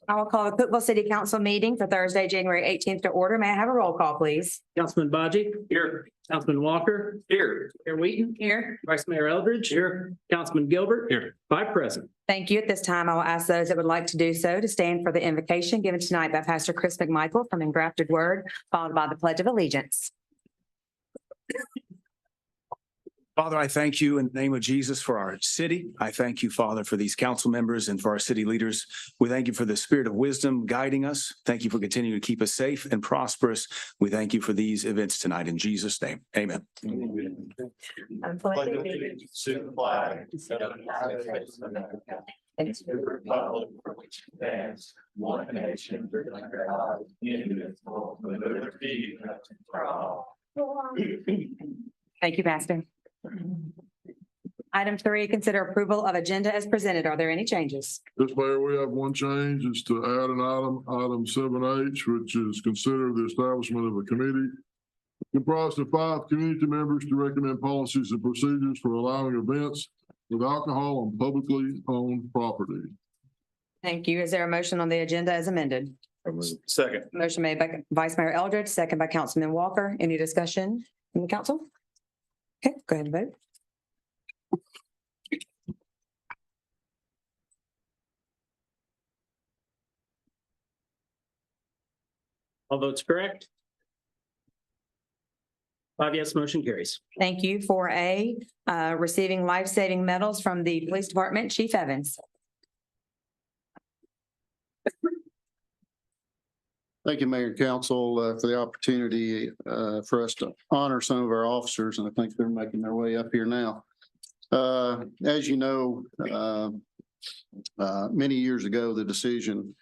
I will call the Cookeville City Council meeting for Thursday, January 18th to order. May I have a roll call, please? Councilman Baji. Here. Councilman Walker. Here. Mayor Wheaton. Here. Vice Mayor Eldridge. Here. Councilman Gilbert. Here. Five present. Thank you. At this time, I will ask those that would like to do so to stand for the invocation given tonight by Pastor Chris McMichael from Engrafted Word, followed by the Pledge of Allegiance. Father, I thank you in the name of Jesus for our city. I thank you, Father, for these council members and for our city leaders. We thank you for the spirit of wisdom guiding us. Thank you for continuing to keep us safe and prosperous. We thank you for these events tonight in Jesus' name. Amen. I'm pledging allegiance to the flag of the United States of America and to the republic for which it stands, one nation under God, indivisible, with liberty and justice for all. Thank you, Pastor. Item 3, consider approval of agenda as presented. Are there any changes? Yes, Mayor, we have one change. It's to add an item 7H, which is consider the establishment of a committee comprised of 5 community members to recommend policies and procedures for allowing events with alcohol on publicly owned property. Thank you. Is there a motion on the agenda as amended? Second. Motion made by Vice Mayor Eldridge, second by Councilman Walker. Any discussion in the council? Okay, go ahead and vote. All votes correct. 5 yes, motion carries. Thank you. 4A, receiving life-saving medals from the Police Department, Chief Evans. Thank you, Mayor and Council, for the opportunity for us to honor some of our officers, and I think they're making their way up here now. As you know, many years ago, the decision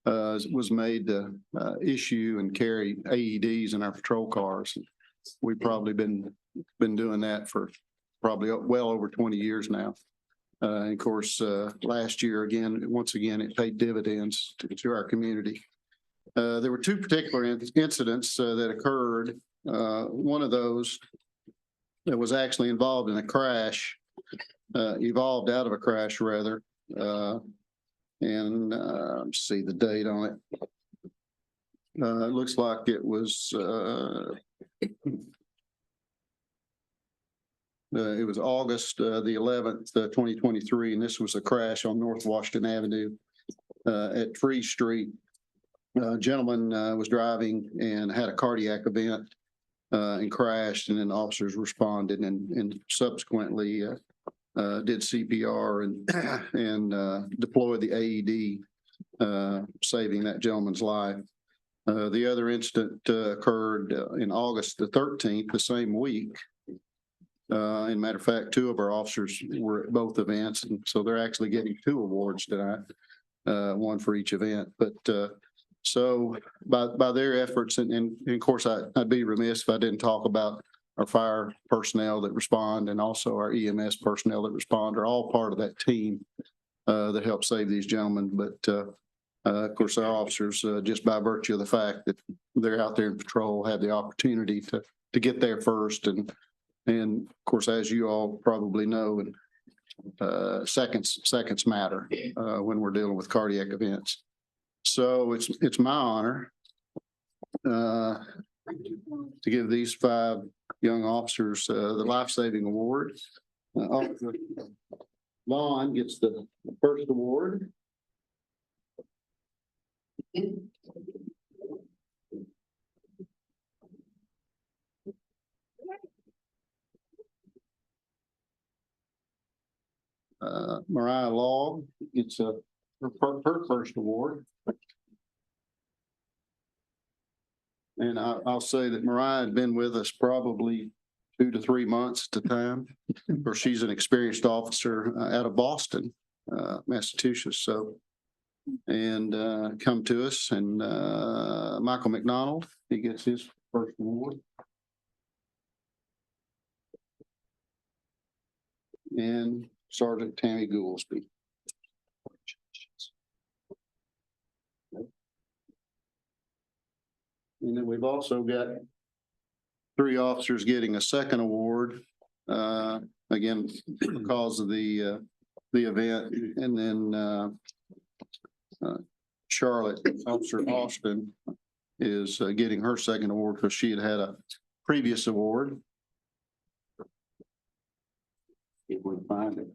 was made to issue and carry AEDs in our patrol cars. We've probably been doing that for probably well over 20 years now. And of course, last year, once again, it paid dividends to our community. There were 2 particular incidents that occurred. One of those that was actually involved in a crash, evolved out of a crash rather. And let's see the date on it. It looks like it was August the 11th, 2023, and this was a crash on North Washington Avenue at Free Street. A gentleman was driving and had a cardiac event and crashed, and then officers responded and subsequently did CPR and deployed the AED, saving that gentleman's life. The other incident occurred in August the 13th, the same week. And matter of fact, 2 of our officers were at both events, and so they're actually getting 2 awards tonight, one for each event. But so by their efforts, and of course, I'd be remiss if I didn't talk about our fire personnel that respond and also our EMS personnel that respond are all part of that team that helped save these gentlemen. But of course, our officers, just by virtue of the fact that they're out there in patrol, have the opportunity to get there first. And of course, as you all probably know, and seconds matter when we're dealing with cardiac events. So it's my honor to give these 5 young officers the life-saving award. Officer Vaughn gets the first award. Mariah Law gets her first award. And I'll say that Mariah had been with us probably 2 to 3 months at the time, or she's an experienced officer out of Boston, Massachusetts. So, and come to us, and Michael McDonald, he gets his first award. And Sergeant Tammy Goolsby. And then we've also got 3 officers getting a second award. again, because of the event. And then Charlotte, Officer Austin is getting her second award because she had a previous award. If we can find it.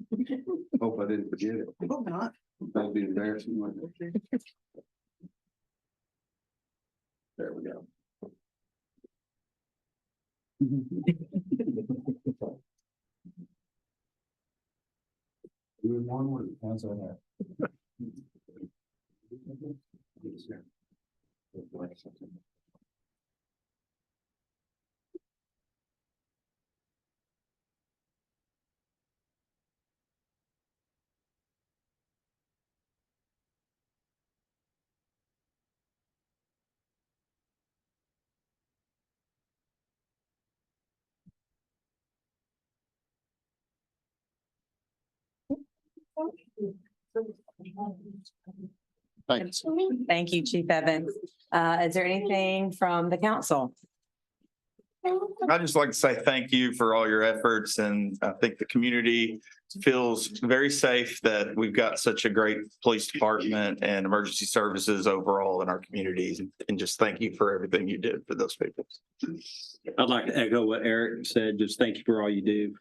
Hope I didn't forget it. Hope not. That'd be embarrassing, wouldn't it? There we go. Doing one word, how's that? Thanks. Thank you, Chief Evans. Is there anything from the council? I'd just like to say thank you for all your efforts, and I think the community feels very safe that we've got such a great police department and emergency services overall in our communities. And just thank you for everything you did for those people. I'd like to echo what Eric said. Just thank you for all you do.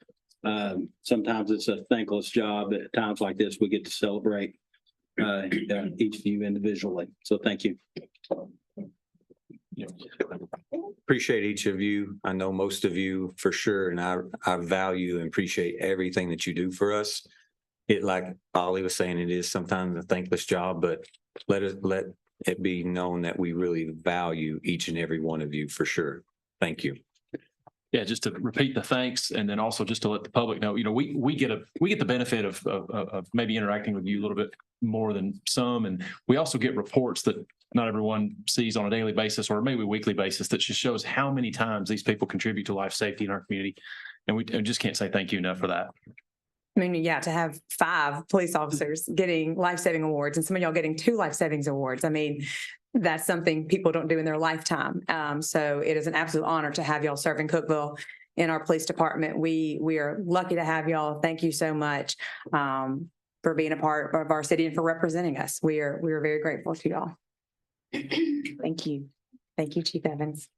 Sometimes it's a thankless job. At times like this, we get to celebrate each of you individually. So thank you. Appreciate each of you. I know most of you for sure, and I value and appreciate everything that you do for us. It, like Ollie was saying, it is sometimes a thankless job, but let it be known that we really value each and every one of you for sure. Thank you. Yeah, just to repeat the thanks, and then also just to let the public know, we get the benefit of maybe interacting with you a little bit more than some, and we also get reports that not everyone sees on a daily basis or maybe weekly basis that just shows how many times these people contribute to life safety in our community, and we just can't say thank you enough for that. I mean, yeah, to have 5 police officers getting life-saving awards and some of y'all getting 2 life-savings awards. I mean, that's something people don't do in their lifetime. So it is an absolute honor to have y'all serve in Cookeville in our police department. We are lucky to have y'all. Thank you so much for being a part of our city and for representing us. We are very grateful to y'all. Thank you. Thank you, Chief Evans.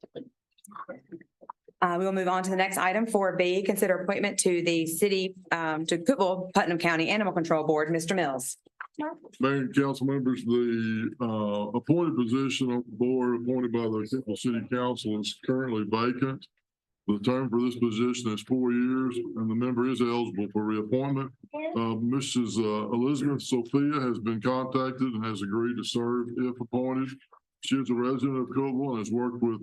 We will move on to the next item, 4B, consider appointment to the city, to Cookeville Putnam County Animal Control Board. Mr. Mills. Mayor and council members, the appointed position on the board appointed by the Cookeville City Council is currently vacant. The term for this position is 4 years, and the member is eligible for reappointment. Mrs. Elizabeth Sophia has been contacted and has agreed to serve if appointed. She is a resident of Cookeville and has worked with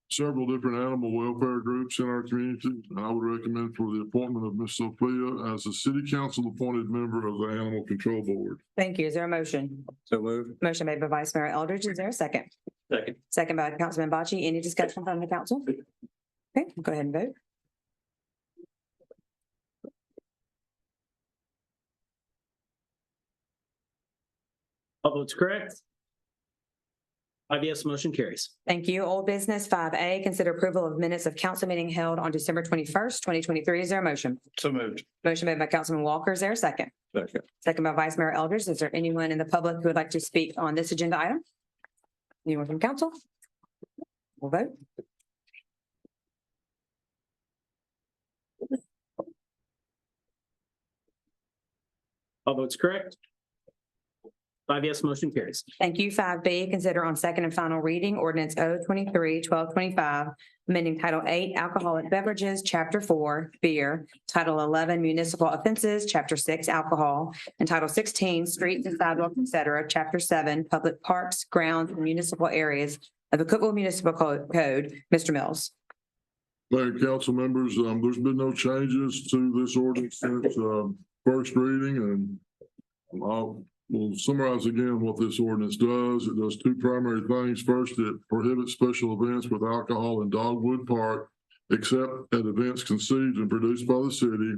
several different animal welfare groups in our community. I would recommend for the appointment of Ms. Sophia as a city council appointed member of the Animal Control Board. Thank you. Is there a motion? So moved. Motion made by Vice Mayor Eldridge. Is there a second? Second. Second by Councilman Bocce. Any discussion from the council? Okay, go ahead and vote. All votes correct. 5 yes, motion carries. Thank you. Old business 5A, consider approval of minutes of council meeting held on December 21st, 2023. Is there a motion? So moved. Motion made by Councilman Walker. Is there a second? Second. Second by Vice Mayor Eldridge. Is there anyone in the public who would like to speak on this agenda item? Anyone from council? We'll vote. All votes correct. 5 yes, motion carries. Thank you. 5B, consider on second and final reading ordinance 023-1225, amending Title 8 Alcoholic Beverages, Chapter 4 Beer, Title 11 Municipal Offenses, Chapter 6 Alcohol, and Title 16 Streets and Sidewalks, etc., Chapter 7 Public Parks, Grounds, and Municipal Areas of the Cookeville Municipal Code. Mr. Mills. Mayor and council members, there's been no changes to this ordinance since first reading, and we'll summarize again what this ordinance does. It does 2 primary things. First, it prohibits special events with alcohol in Dogwood Park, except at events conceived and produced by the city.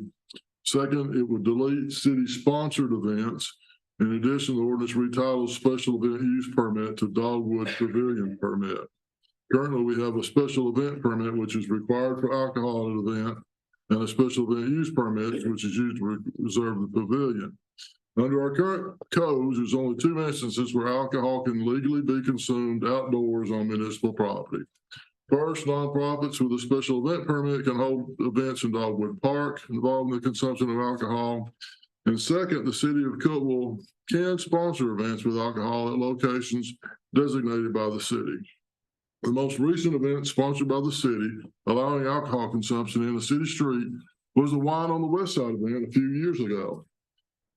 Second, it would delete city-sponsored events. In addition, the ordinance retitles special event use permit to Dogwood Pavilion permit. Currently, we have a special event permit, which is required for alcohol at an event, and a special event use permit, which is used to reserve the pavilion. Under our current codes, there's only 2 instances where alcohol can legally be consumed outdoors on municipal property. First, nonprofits with a special event permit can hold events in Dogwood Park involving the consumption of alcohol. And second, the city of Cookeville can sponsor events with alcohol at locations designated by the city. The most recent event sponsored by the city allowing alcohol consumption in a city street was the Wine on the West Side event a few years ago.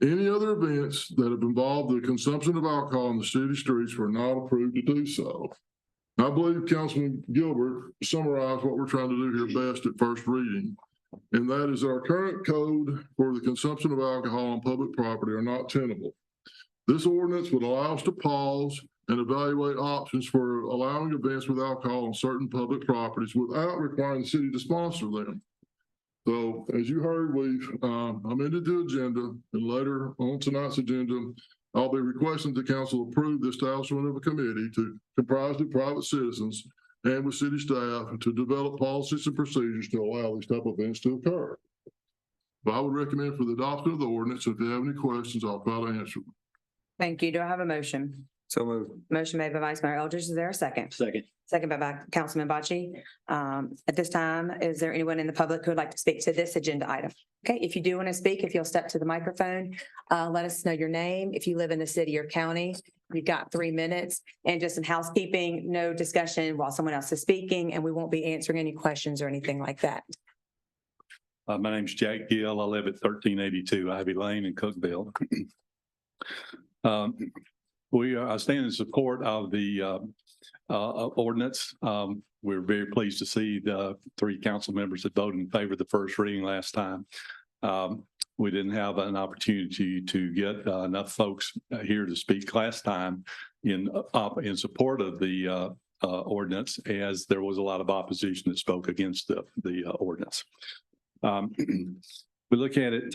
Any other events that have involved the consumption of alcohol in the city streets were not approved to do so. I believe Councilman Gilbert summarized what we're trying to do here best at first reading. And that is our current code for the consumption of alcohol on public property are not tenable. This ordinance would allow us to pause and evaluate options for allowing events with alcohol on certain public properties without requiring the city to sponsor them. So as you heard, we've amended the agenda, and later on tonight's agenda, I'll be requesting the council approve the establishment of a committee comprised of private citizens and with city staff to develop policies and procedures to allow these type of events to occur. But I would recommend for the adoption of the ordinance. If you have any questions, I'll try to answer them. Thank you. Do I have a motion? So moved. Motion made by Vice Mayor Eldridge. Is there a second? Second. Second by Councilman Bocce. At this time, is there anyone in the public who would like to speak to this agenda item? Okay, if you do want to speak, if you'll step to the microphone, let us know your name. If you live in the city or county, you've got 3 minutes. And just some housekeeping, no discussion while someone else is speaking, and we won't be answering any questions or anything like that. My name's Jack Gill. I live at 1382 Ivy Lane in Cookeville. I stand in support of the ordinance. We're very pleased to see the 3 council members that voted in favor of the first reading last time. We didn't have an opportunity to get enough folks here to speak last time in support of the ordinance, as there was a lot of opposition that spoke against the ordinance. We look at it,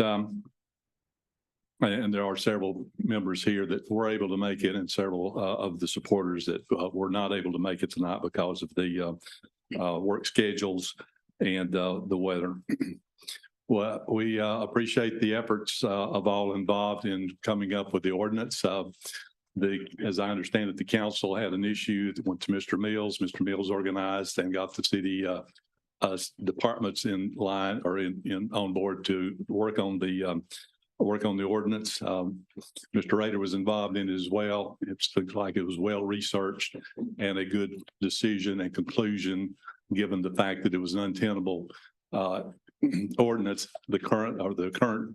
and there are several members here that were able to make it, and several of the supporters that were not able to make it tonight because of the work schedules and the weather. Well, we appreciate the efforts of all involved in coming up with the ordinance. As I understand it, the council had an issue that went to Mr. Mills. Mr. Mills organized and got the city departments in line or on board to work on the ordinance. Mr. Rader was involved in it as well. It looks like it was well researched and a good decision and conclusion, given the fact that it was an untenable ordinance. The current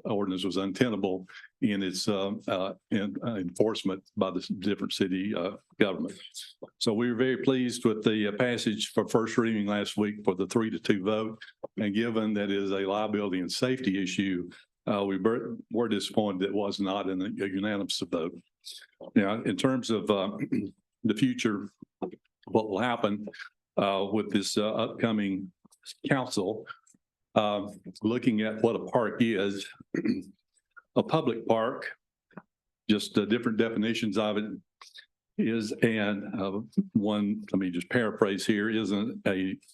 ordinance was untenable in its enforcement by the different city government. So we were very pleased with the passage for first reading last week for the 3-2 vote. And given that it is a liability and safety issue, we were disappointed it was not in a unanimous vote. Now, in terms of the future, what will happen with this upcoming council, looking at what a park is, a public park, just different definitions of it is, and one, let me just paraphrase here, is an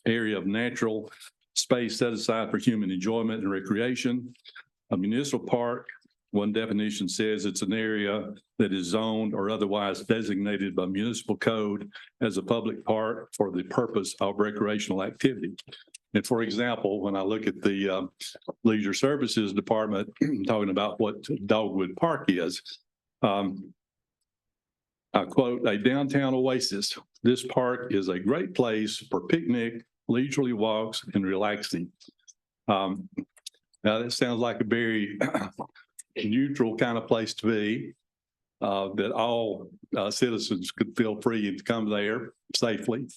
area of natural space set aside for human enjoyment and recreation. A municipal park, one definition says it's an area that is zoned or otherwise designated by municipal code as a public park for the purpose of recreational activity. And for example, when I look at the Leisure Services Department talking about what Dogwood Park is, I quote, "A downtown oasis. This park is a great place for picnic, leisurely walks, and relaxing." Now, that sounds like a very neutral kind of place to be, that all citizens could feel free to come there safely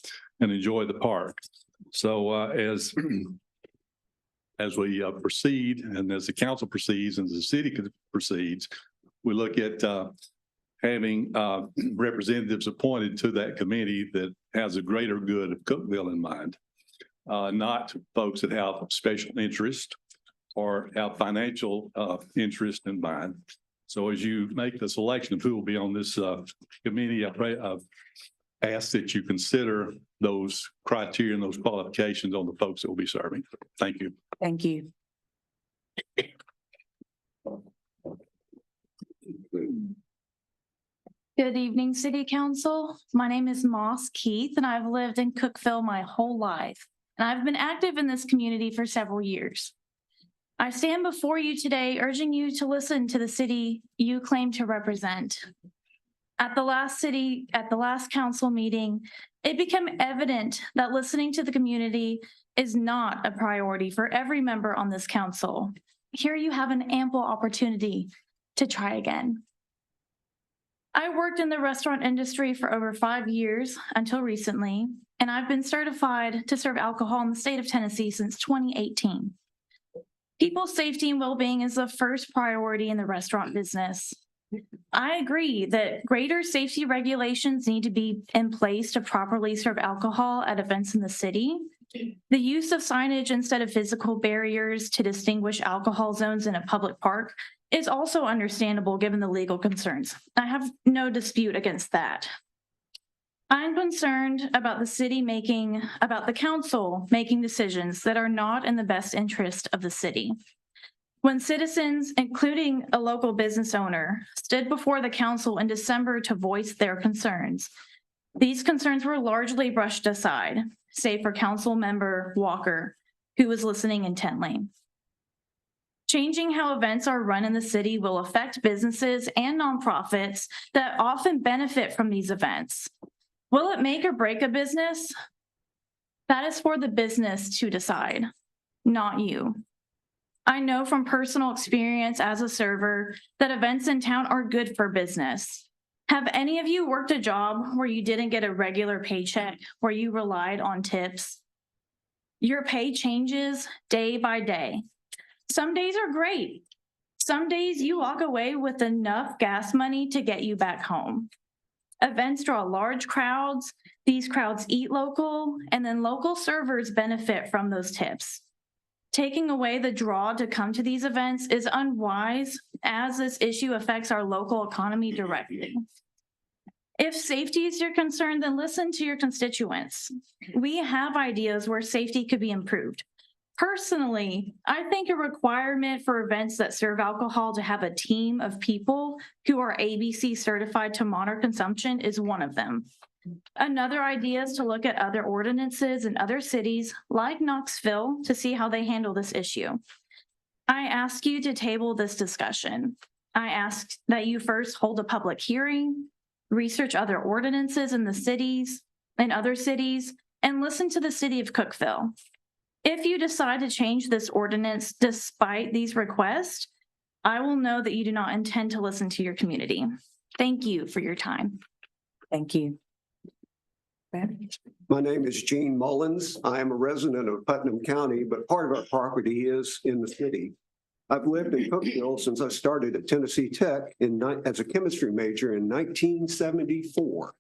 and enjoy the park. So as we proceed, and as the council proceeds, and as the city proceeds, we look at having representatives appointed to that committee that has a greater good of Cookeville in mind, not folks that have special interest or have financial interest in mind. So as you make the selection of who will be on this committee, I've asked that you consider those criteria and those qualifications on the folks that will be serving. Thank you. Thank you. Good evening, City Council. My name is Moss Keith, and I've lived in Cookeville my whole life, and I've been active in this community for several years. I stand before you today urging you to listen to the city you claim to represent. At the last council meeting, it became evident that listening to the community is not a priority for every member on this council. Here you have an ample opportunity to try again. I worked in the restaurant industry for over 5 years until recently, and I've been certified to serve alcohol in the state of Tennessee since 2018. People's safety and well-being is the first priority in the restaurant business. I agree that greater safety regulations need to be in place to properly serve alcohol at events in the city. The use of signage instead of physical barriers to distinguish alcohol zones in a public park is also understandable given the legal concerns. I have no dispute against that. I'm concerned about the council making decisions that are not in the best interest of the city. When citizens, including a local business owner, stood before the council in December to voice their concerns, these concerns were largely brushed aside, save for Council Member Walker, who was listening intently. Changing how events are run in the city will affect businesses and nonprofits that often benefit from these events. Will it make or break a business? That is for the business to decide, not you. I know from personal experience as a server that events in town are good for business. Have any of you worked a job where you didn't get a regular paycheck, where you relied on tips? Your pay changes day by day. Some days are great. Some days you walk away with enough gas money to get you back home. Events draw large crowds. These crowds eat local, and then local servers benefit from those tips. Taking away the draw to come to these events is unwise, as this issue affects our local economy directly. If safety is your concern, then listen to your constituents. We have ideas where safety could be improved. Personally, I think a requirement for events that serve alcohol to have a team of people who are ABC certified to monitor consumption is one of them. Another idea is to look at other ordinances in other cities like Knoxville to see how they handle this issue. I ask you to table this discussion. I ask that you first hold a public hearing, research other ordinances in other cities, and listen to the city of Cookeville. If you decide to change this ordinance despite these requests, I will know that you do not intend to listen to your community. Thank you for your time. Thank you. My name is Gene Mullins. I am a resident of Putnam County, but part of our property is in the city. I've lived in Cookeville since I started at Tennessee Tech as a chemistry major in 1974.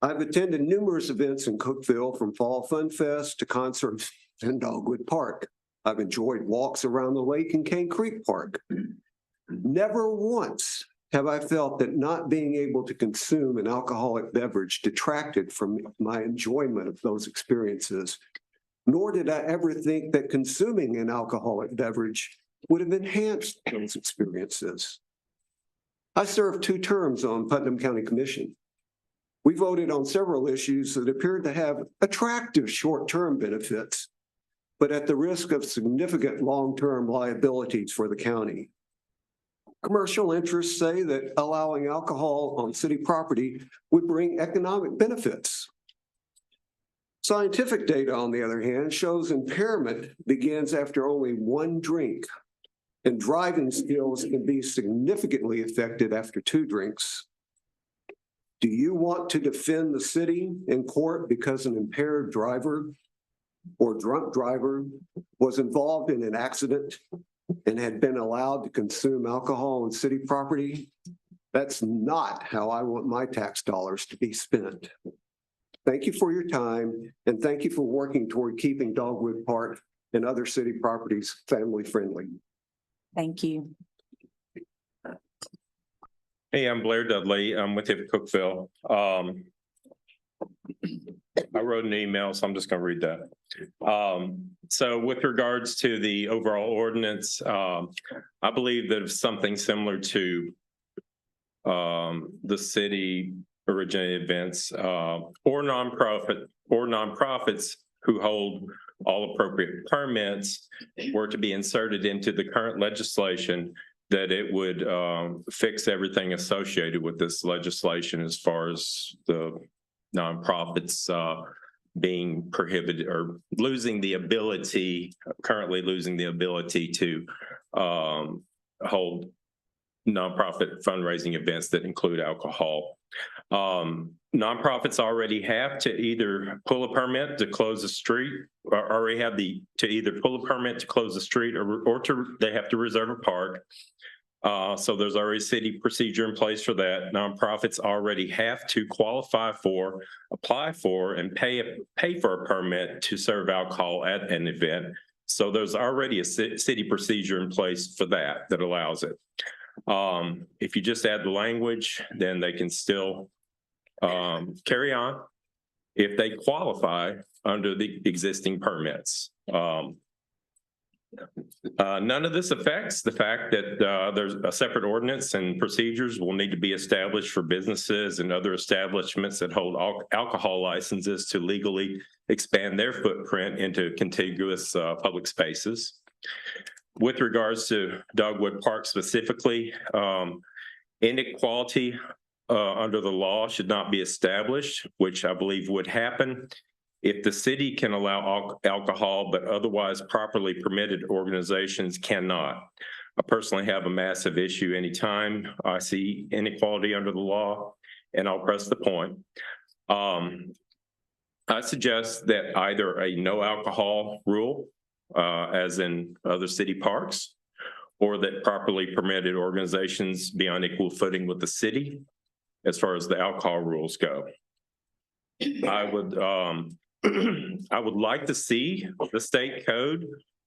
I've attended numerous events in Cookeville, from Fall Fun Fest to concerts in Dogwood Park. I've enjoyed walks around the lake in Cane Creek Park. Never once have I felt that not being able to consume an alcoholic beverage detracted from my enjoyment of those experiences, nor did I ever think that consuming an alcoholic beverage would have enhanced those experiences. I served 2 terms on Putnam County Commission. We voted on several issues that appeared to have attractive short-term benefits, but at the risk of significant long-term liabilities for the county. Commercial interests say that allowing alcohol on city property would bring economic benefits. Scientific data, on the other hand, shows impairment begins after only 1 drink, and driving skills can be significantly affected after 2 drinks. Do you want to defend the city in court because an impaired driver or drunk driver was involved in an accident and had been allowed to consume alcohol on city property? That's not how I want my tax dollars to be spent. Thank you for your time, and thank you for working toward keeping Dogwood Park and other city properties family friendly. Thank you. Hey, I'm Blair Dudley. I'm with Cookeville. I wrote an email, so I'm just going to read that. So with regards to the overall ordinance, I believe that if something similar to the city originated events or nonprofits who hold all appropriate permits were to be inserted into the current legislation, that it would fix everything associated with this legislation as far as the nonprofits being prohibited or currently losing the ability to hold nonprofit fundraising events that include alcohol. Nonprofits already have to either pull a permit to close the street, or already have to either pull a permit to close the street, or they have to reserve a park. So there's already city procedure in place for that. Nonprofits already have to qualify for, apply for, and pay for a permit to serve alcohol at an event. So there's already a city procedure in place for that allows it. If you just add the language, then they can still carry on if they qualify under the existing permits. None of this affects the fact that there's a separate ordinance and procedures will need to be established for businesses and other establishments that hold alcohol licenses to legally expand their footprint into contiguous public spaces. With regards to Dogwood Park specifically, inequality under the law should not be established, which I believe would happen if the city can allow alcohol, but otherwise properly permitted organizations cannot. I personally have a massive issue anytime I see inequality under the law, and I'll press the point. I suggest that either a no alcohol rule, as in other city parks, or that properly permitted organizations be on equal footing with the city as far as the alcohol rules go. I would like to see the state code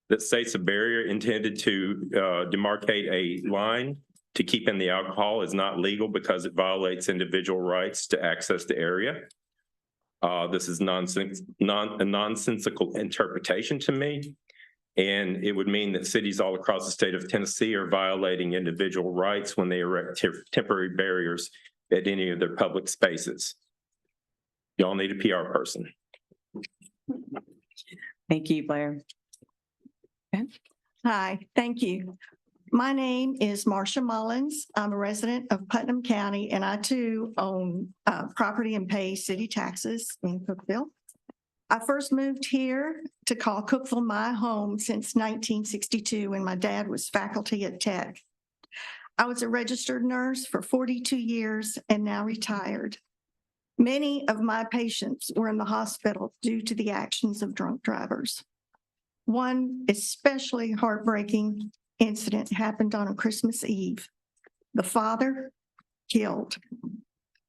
that states a barrier intended to demarcate a line to keep in the alcohol is not legal because it violates individual rights to access the area. This is a nonsensical interpretation to me, and it would mean that cities all across the state of Tennessee are violating individual rights when they erect temporary barriers at any of their public spaces. Y'all need a PR person. Thank you, Blair. Hi, thank you. My name is Marcia Mullins. I'm a resident of Putnam County, and I too own property and pay city taxes in Cookeville. I first moved here to call Cookeville my home since 1962 when my dad was faculty at Tech. I was a registered nurse for 42 years and now retired. Many of my patients were in the hospital due to the actions of drunk drivers. One especially heartbreaking incident happened on a Christmas Eve. The father killed.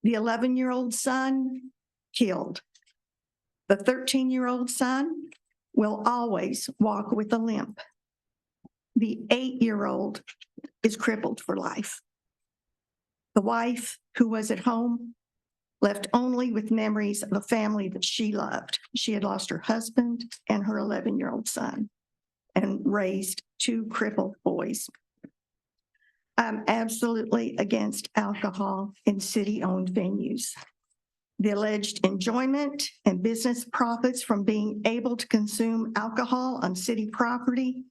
The 11-year-old son killed. The 13-year-old son will always walk with a limp. The 8-year-old is crippled for life. The wife, who was at home, left only with memories of a family that she loved. She had lost her husband and her 11-year-old son and raised 2 crippled boys. I'm absolutely against alcohol in city-owned venues. The alleged enjoyment and business profits from being able to consume alcohol on city property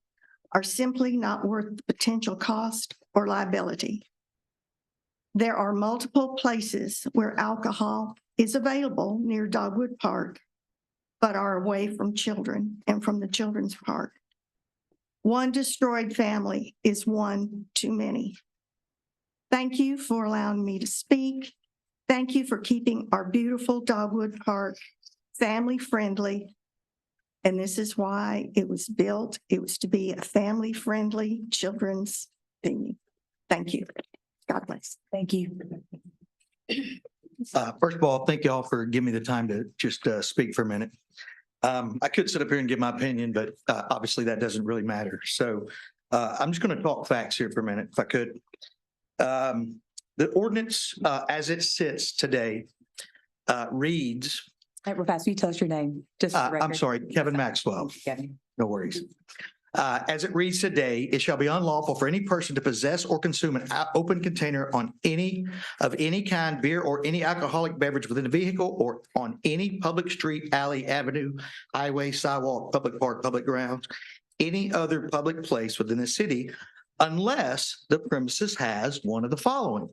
are simply not worth the potential cost or liability. There are multiple places where alcohol is available near Dogwood Park, but are away from children and from the children's park. One destroyed family is one too many. Thank you for allowing me to speak. Thank you for keeping our beautiful Dogwood Park family-friendly. And this is why it was built. It was to be a family-friendly children's venue. Thank you. God bless. Thank you. First of all, thank you all for giving me the time to just speak for a minute. I could sit up here and give my opinion, but obviously that doesn't really matter. So I'm just going to talk facts here for a minute, if I could. The ordinance as it sits today reads Hey, real fast, will you tell us your name? Just for the I'm record? sorry, Kevin Maxwell. Kevin. No worries. As it reads today, it shall be unlawful for any person to possess or consume an open container on any kind, beer or any alcoholic beverage within a vehicle or on any public street, alley, avenue, highway, sidewalk, public park, public grounds, any other public place within the city, unless the premises has one of the following.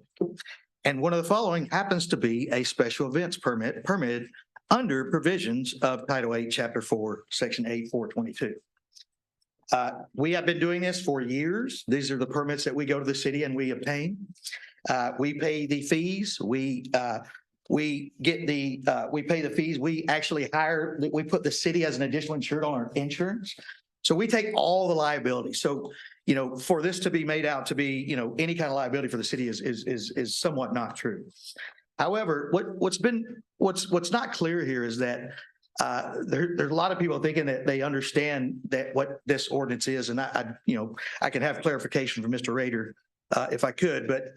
And one of the following happens to be a special events permitted under provisions of Title 8, Chapter 4, Section 8, 422. We have been doing this for years. These are the permits that we go to the city and we obtain. We pay the fees. We pay the fees. We actually we put the city as an additional insured on our insurance. So we take all the liability. So, for this to be made out to be, any kind of liability for the city is somewhat not true. However, what's not clear here is that there's a lot of people thinking that they understand that what this ordinance is, and I can have clarification from Mr. Rader if I could, but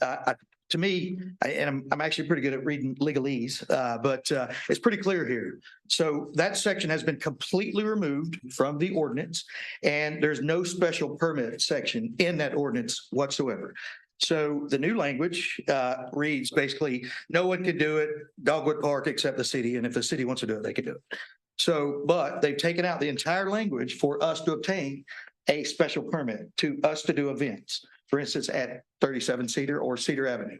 to me, I'm actually pretty good at reading legalese, but it's pretty clear here. So that section has been completely removed from the ordinance, and there's no special permit section in that ordinance whatsoever. So the new language reads basically, no one can do it, Dogwood Park, except the city. And if the city wants to do it, they can do it. So, but they've taken out the entire language for us to obtain a special permit to us to do events, for instance, at 37 Cedar or Cedar Avenue.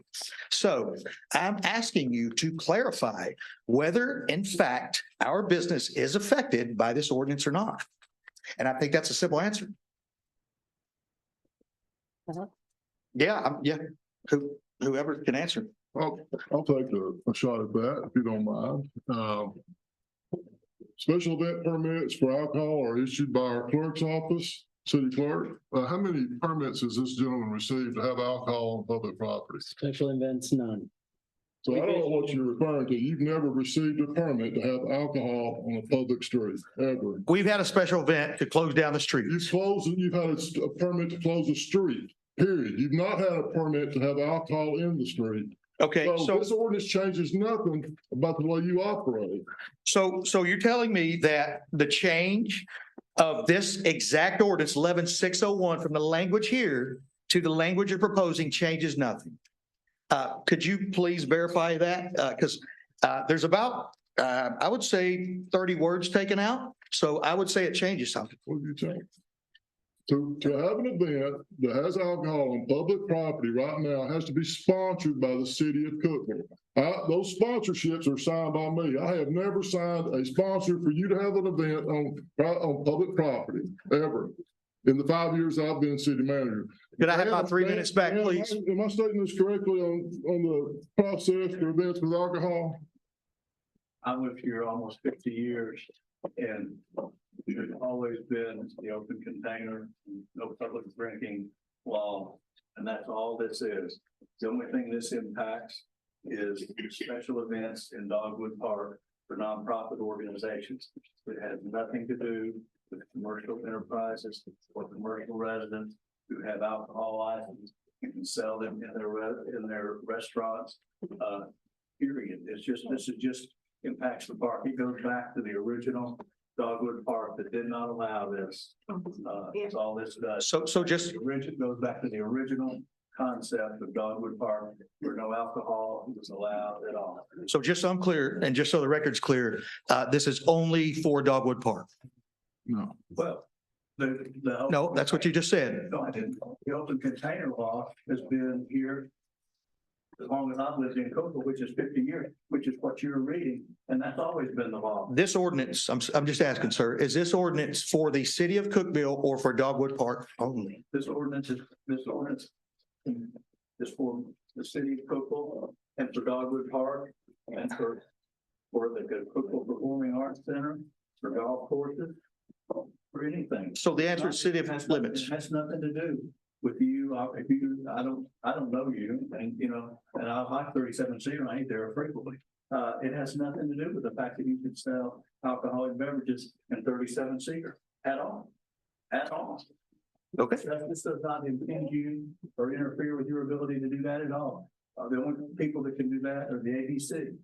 So I'm asking you to clarify whether, in fact, our business is affected by this ordinance or not. And I think that's a simple answer. Yeah, whoever can answer. I'll take a shot at that, if you don't mind. Special event permits for alcohol are issued by our clerk's office, city clerk. How many permits has this gentleman received to have alcohol on public property? Special events, none. So I don't know what you're referring to. You've never received a permit to have alcohol on a public street, ever. We've had a special event to close down the street. You've had a permit to close a street, period. You've not had a permit to have alcohol in the street. Okay, so this ordinance changes nothing about the way you operate. So you're telling me that the change of this exact ordinance 11601 from the language here to the language you're proposing changes nothing. Could you please verify that? Because there's about, I would say 30 words taken out. So I would say it changes something. What do you think? To have an event that has alcohol on public property right now has to be sponsored by the city of Cookeville. Those sponsorships are signed by me. I have never signed a sponsor for you to have an event on public property, ever. In the 5 years I've been city manager. Could I have my 3 minutes back, please? Am I stating this correctly on the process for events with alcohol? I lived here almost 50 years, and there's always been the open container, no public drinking law, and that's all this is. The only thing this impacts is special events in Dogwood Park for nonprofit organizations. It has nothing to do with commercial enterprises or commercial residents who have alcohol licenses. You can sell them in their restaurants. Period. This is just impacts the park. It goes back to the original Dogwood Park that did not allow this. It's all this does. So just It goes back to the original concept of Dogwood Park where no alcohol was allowed at all. So just so I'm clear, and just so the record's clear, this is only for Dogwood Park. No. Well, No, that's what you just said. No, I didn't. The open container law has been here as long as I've lived in Cookeville, which is 50 years, which is what you're reading, and that's always been the law. This ordinance, I'm just asking, sir, is this ordinance for the city of Cookeville or for Dogwood Park only? This ordinance is for the city of Cookeville and for Dogwood Park and for the Cookeville Performing Arts Center, for golf courses, for anything. So the answer is city of limits. It has nothing to do with you. If you, I don't know you, and I like 37 Cedar, I ain't there frequently. It has nothing to do with the fact that you can sell alcoholic beverages in 37 Cedar at all. Okay. This does not impinge you or interfere with your ability to do that at all. The only people that can do that are the ABC.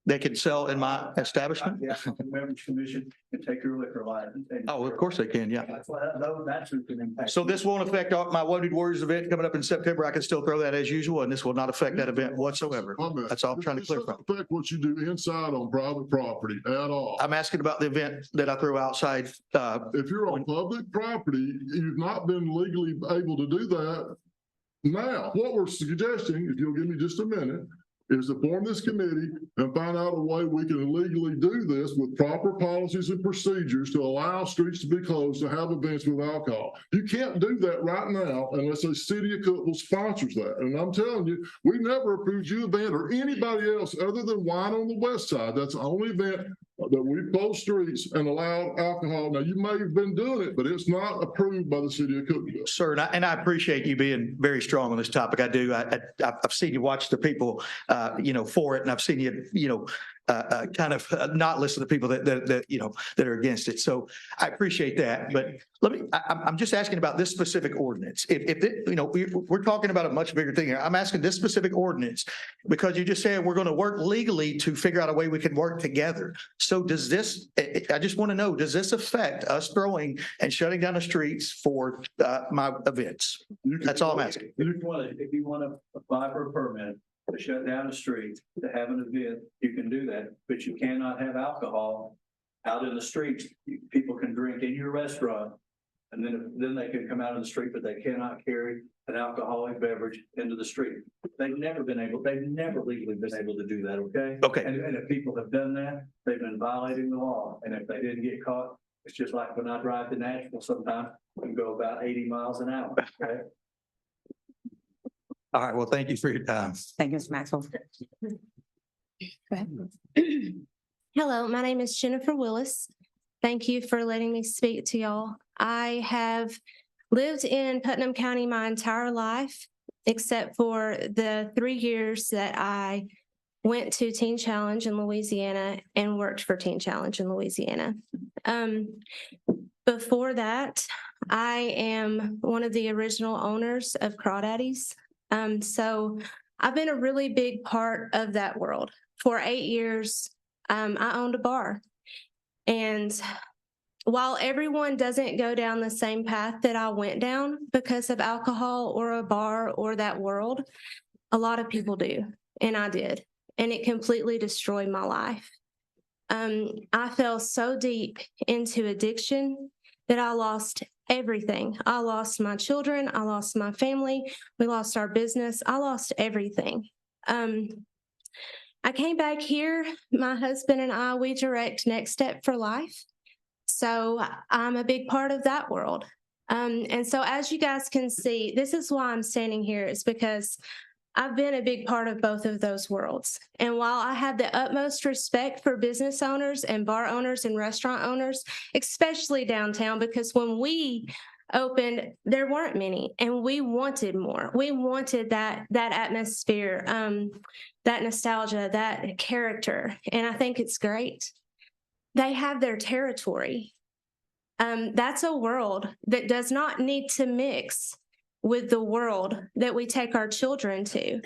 they can sell in my establishment? The Alcohol Beverage Commission can take your liquor license. Oh, of course they can, yeah. That's who can impact. So this won't affect my Wounded Warriors event coming up in September. I can still throw that as usual, and this will not affect that event whatsoever. That's all I'm trying to This doesn't clarify. affect what you do inside on private property at all. I'm asking about the event that I throw outside. If you're on public property, you've not been legally able to do that. Now, what we're suggesting, if you'll give me just a minute, is to form this committee and find out a way we can legally do this with proper policies and procedures to allow streets to be closed, to have events with alcohol. You can't do that right now unless the city of Cookeville sponsors that. And I'm telling you, we never approved your event or anybody else other than Wine on the West Side. That's the only event that we've closed streets and allowed alcohol. Now, you may have been doing it, but it's not approved by the city of Cookeville. Sir, and I appreciate you being very strong on this topic. I do. I've seen you watch the people, for it, and I've seen you, kind of not listen to people that are against it. So I appreciate that. But I'm just asking about this specific ordinance. We're talking about a much bigger thing here. I'm asking this specific ordinance because you just said we're going to work legally to figure out a way we can work together. So does this, I just want to know, does this affect us throwing and shutting down the streets for my events? That's all I'm asking. If you want to apply for a permit to shut down a street, to have an event, you can do that, but you cannot have alcohol out in the streets. People can drink in your restaurant, and then they can come out in the street, but they cannot carry an alcoholic beverage into the street. They've never legally been able to do that, okay? Okay. And if people have done that, they've been violating the law, and if they didn't get caught, it's just like when I drive to Nashville sometimes, I can go about 80 miles an hour, okay? All right. Well, thank you for your time. Thank you, Mr. Maxwell. Go ahead. Hello, my name is Jennifer Willis. Thank you for letting me speak to y'all. I have lived in Putnam County my entire life, except for the 3 years that I went to Teen Challenge in Louisiana and worked for Teen Challenge in Louisiana. Before that, I am one of the original owners of Crawdaddies. So I've been a really big part of that world. For 8 years, I owned a bar. And while everyone doesn't go down the same path that I went down because of alcohol or a bar or that world, a lot of people do. And I did. And it completely destroyed my life. I fell so deep into addiction that I lost everything. I lost my children. I lost my family. We lost our business. I lost everything. I came back here. My husband and I, we direct Next Step for Life. So I'm a big part of that world. And so as you guys can see, this is why I'm standing here, is because I've been a big part of both of those worlds. And while I have the utmost respect for business owners and bar owners and restaurant owners, especially downtown, because when we opened, there weren't many, and we wanted more. We wanted that atmosphere, that nostalgia, that character. And I think it's great. They have their territory. That's a world that does not need to mix with the world that we take our children to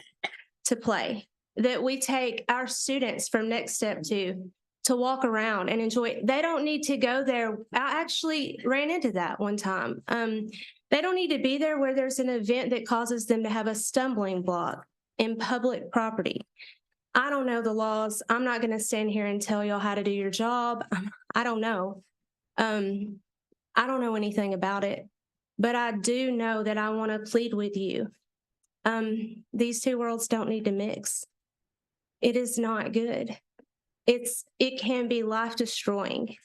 play, that we take our students from Next Step to walk around and enjoy. They don't need to go there. I actually ran into that one time. They don't need to be there where there's an event that causes them to have a stumbling block in public property. I don't know the laws. I'm not going to stand here and tell y'all how to do your job. I don't know. I don't know anything about it. But I do know that I want to plead with you. These two worlds don't need to mix. It is not good. It can be life destroying.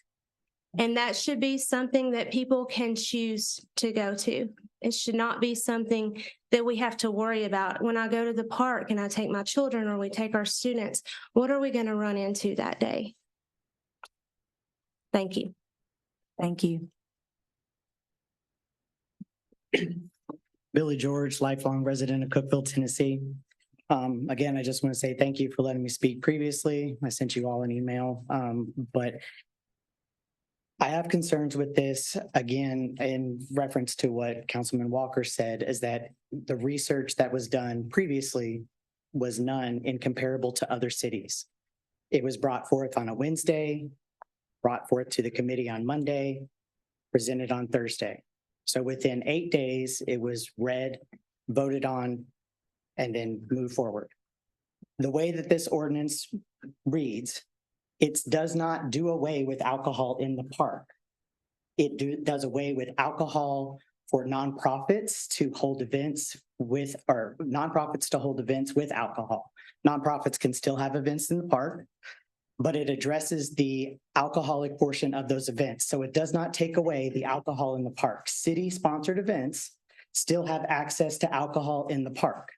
And that should be something that people can choose to go to. It should not be something that we have to worry about. When I go to the park and I take my children or we take our students, what are we going to run into that day? Thank you. Thank you. Billy George, lifelong resident of Cookeville, Tennessee. Again, I just want to say thank you for letting me speak previously. I sent you all an email, but I have concerns with this, again, in reference to what Councilman Walker said, is that the research that was done previously was none in comparable to other cities. It was brought forth on a Wednesday, brought forth to the committee on Monday, presented on Thursday. So within 8 days, it was read, voted on, and then moved forward. The way that this ordinance reads, it does not do away with alcohol in the park. It does away with alcohol for nonprofits to hold events with, or nonprofits to hold events with alcohol. Nonprofits can still have events in the park, but it addresses the alcoholic portion of those events. So it does not take away the alcohol in the park. City-sponsored events still have access to alcohol in the park.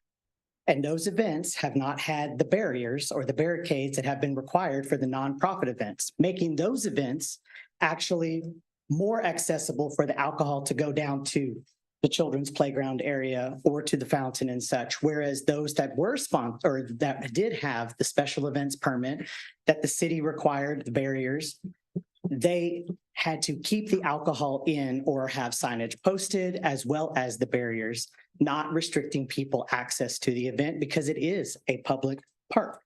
And those events have not had the barriers or the barricades that have been required for the nonprofit events, making those events actually more accessible for the alcohol to go down to the children's playground area or to the fountain and such. Whereas those that were sponsored or that did have the special events permit that the city required, the barriers, they had to keep the alcohol in or have signage posted as well as the barriers, not restricting people access to the event because it is a public park.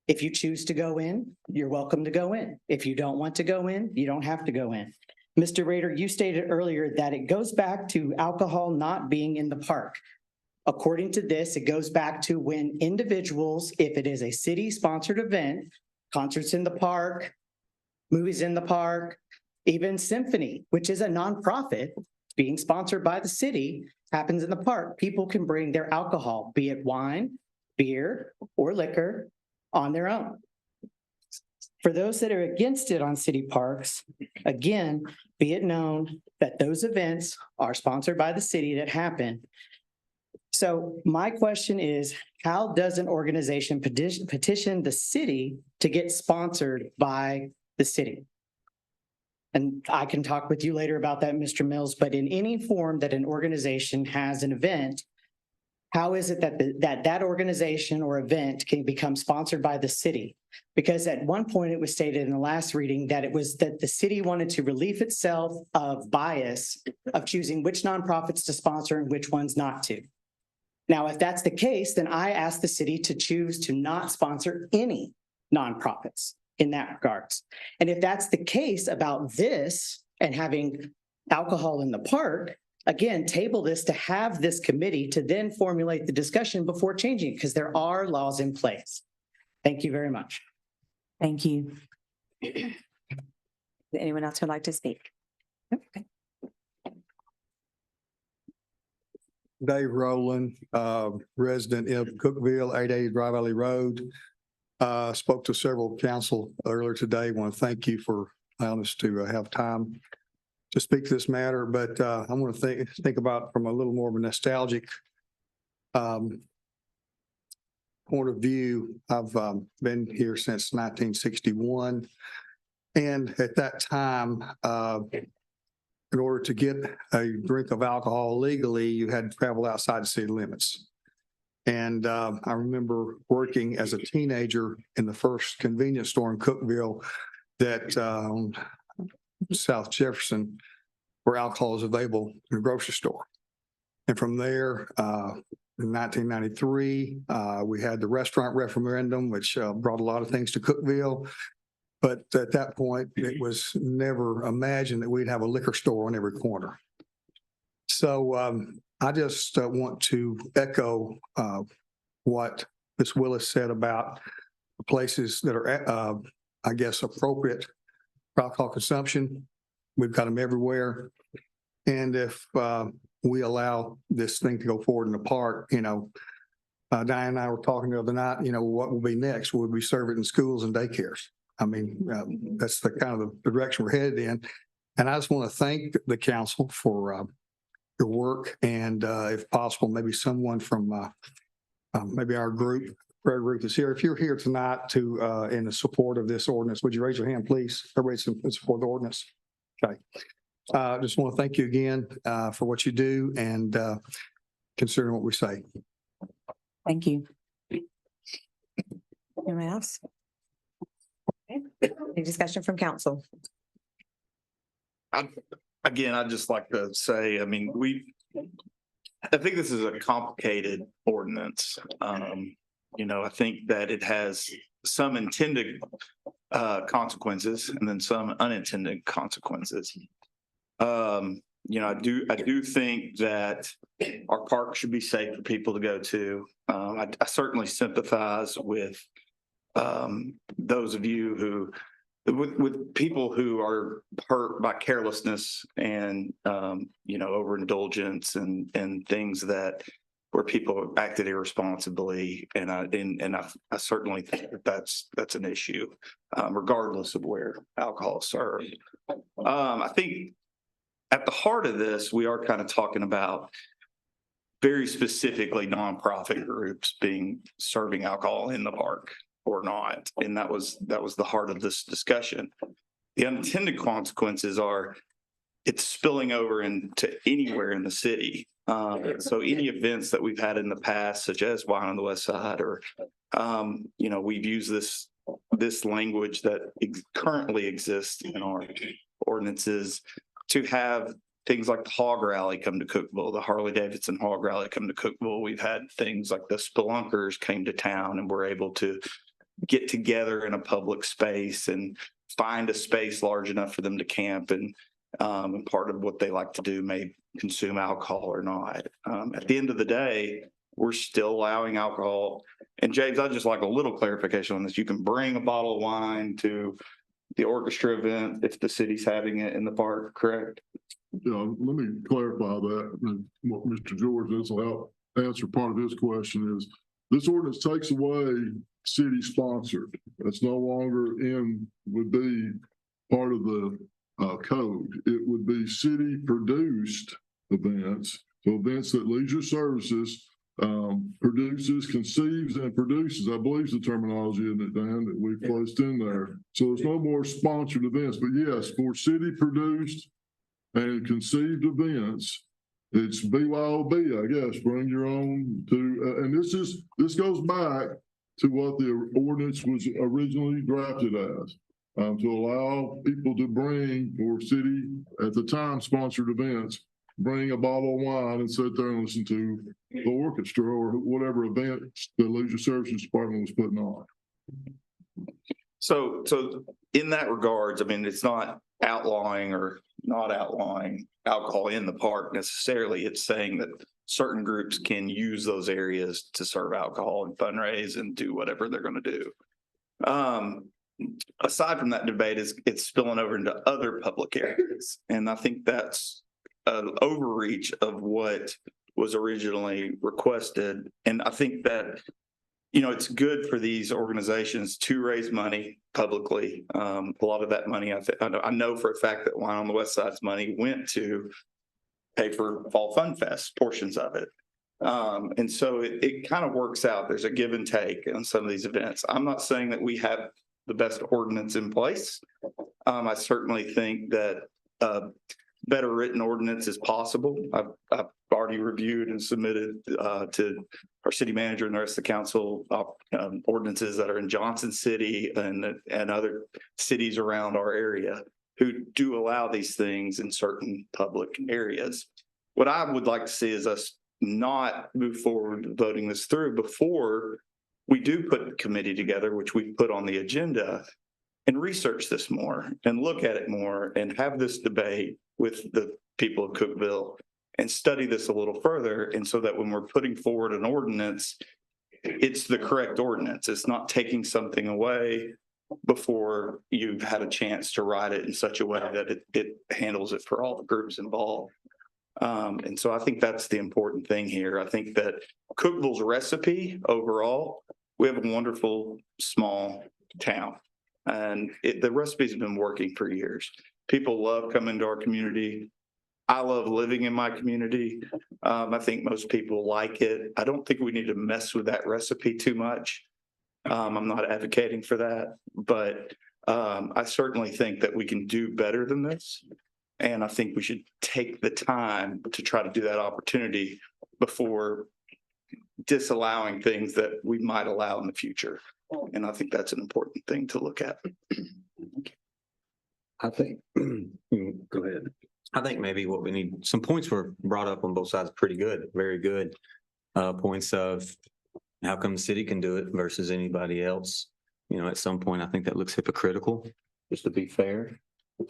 If you choose to go in, you're welcome to go in. If you don't want to go in, you don't have to go in. Mr. Rader, you stated earlier that it goes back to alcohol not being in the park. According to this, it goes back to when individuals, if it is a city-sponsored event, concerts in the park, movies in the park, even symphony, which is a nonprofit being sponsored by the city, happens in the park. People can bring their alcohol, be it wine, beer, or liquor on their own. For those that are against it on city parks, again, be it known that those events are sponsored by the city that happen. So my question is, how does an organization petition the city to get sponsored by the city? And I can talk with you later about that, Mr. Mills, but in any form that an organization has an event, how is it that that organization or event can become sponsored by the city? Because at one point it was stated in the last reading that it was that the city wanted to relieve itself of bias of choosing which nonprofits to sponsor and which ones not to. Now, if that's the case, then I ask the city to choose to not sponsor any nonprofits in that regards. And if that's the case about this and having alcohol in the park, again, table this to have this committee to then formulate the discussion before changing it, because there are laws in place. Thank you very much. Thank you. Is there anyone else who'd like to speak? Okay. Dave Rowland, resident of Cookeville, 880 Dry Valley Road. Spoke to several council earlier today. Want to thank you for allowing us to have time to speak to this matter, but I want to think about from a little more of a nostalgic point of view. I've been here since 1961, and at that time, in order to get a drink of alcohol legally, you had to travel outside the city limits. And I remember working as a teenager in the first convenience store in Cookeville that South Jefferson, where alcohol is available in a grocery store. And from there, in 1993, we had the restaurant referendum, which brought a lot of things to Cookeville. But at that point, it was never imagined that we'd have a liquor store on every corner. So I just want to echo what Ms. Willis said about the places that are, I guess, appropriate for alcohol consumption. We've got them everywhere. And if we allow this thing to go forward in the park, Diane and I were talking the other night, what will be next? Will we serve it in schools and daycares? I mean, that's the kind of the direction we're headed in. And I just want to thank the council for your work. And if possible, maybe someone from maybe our prayer group is here. If you're here tonight to in the support of this ordinance, would you raise your hand, please? Everybody's in support of the ordinance. Okay. I just want to thank you again for what you do and considering what we say. Thank you. Anyone else? Okay. Any discussion from council? Again, I'd just like to say, I mean, I think this is a complicated ordinance. I think that it has some intended consequences and then some unintended consequences. I do think that our park should be safe for people to go to. I certainly sympathize with those of you who, with people who are hurt by carelessness and, overindulgence and things where people acted irresponsibly. And I certainly think that's an issue, regardless of where alcohol is served. I think at the heart of this, we are kind of talking about very specifically nonprofit groups serving alcohol in the park or not. And that was the heart of this discussion. The unintended consequences are it's spilling over into anywhere in the city. So any events that we've had in the past, such as Wine on the West Side, or, we've used this language that currently exists in our ordinances to have things like the Hog Rally come to Cookeville, the Harley Davidson Hog Rally come to Cookeville. We've had things like the Spelunkers came to town and were able to get together in a public space and find a space large enough for them to camp. And part of what they like to do may consume alcohol or not. At the end of the day, we're still allowing alcohol. And James, I'd just like a little clarification on this. You can bring a bottle of wine to the orchestra event if the city's having it in the park, correct? Yeah, let me clarify that. And what Mr. George is will help answer part of his question is this ordinance takes away city sponsored. That's no longer would be part of the code. It would be city produced events. So events that Leisure Services produces, conceives, and produces. I believe is the terminology in it, Dan, that we've placed in there. So there's no more sponsored events, but yes, for city produced and conceived events, it's BYOB, I guess, bring your own and this goes back to what the ordinance was originally drafted as, to allow people to bring, for city at the time sponsored events, bring a bottle of wine and sit there and listen to the orchestra or whatever event the Leisure Services Department was putting on. So in that regards, I mean, it's not outlawing or not outlawing alcohol in the park necessarily. It's saying that certain groups can use those areas to serve alcohol and fundraise and do whatever they're going to do. Aside from that debate, it's spilling over into other public areas. And I think that's an overreach of what was originally requested. And I think that, it's good for these organizations to raise money publicly. A lot of that money, I know for a fact that Wine on the West Side's money went to pay for Fall Fun Fest, portions of it. And so it kind of works out. There's a give and take on some of these events. I'm not saying that we have the best ordinance in place. I certainly think that better written ordinance is possible. I've already reviewed and submitted to our city manager and the rest of the council ordinances that are in Johnson City and other cities around our area who do allow these things in certain public areas. What I would like to see is us not move forward voting this through before we do put the committee together, which we put on the agenda, and research this more and look at it more and have this debate with the people of Cookeville and study this a little further. And so that when we're putting forward an ordinance, it's the correct ordinance. It's not taking something away before you've had a chance to write it in such a way that it handles it for all the groups involved. And so I think that's the important thing here. I think that Cookeville's recipe overall, we have a wonderful small town. And the recipe's been working for years. People love coming to our community. I love living in my community. I think most people like it. I don't think we need to mess with that recipe too much. I'm not advocating for that, but I certainly think that we can do better than this. And I think we should take the time to try to do that opportunity before disallowing things that we might allow in the future. And I think that's an important thing to look at. I think, go ahead. I think maybe what we need, some points were brought up on both sides, pretty good, very good points of how come the city can do it versus anybody else. You know, at some point, I think that looks hypocritical, just to be fair.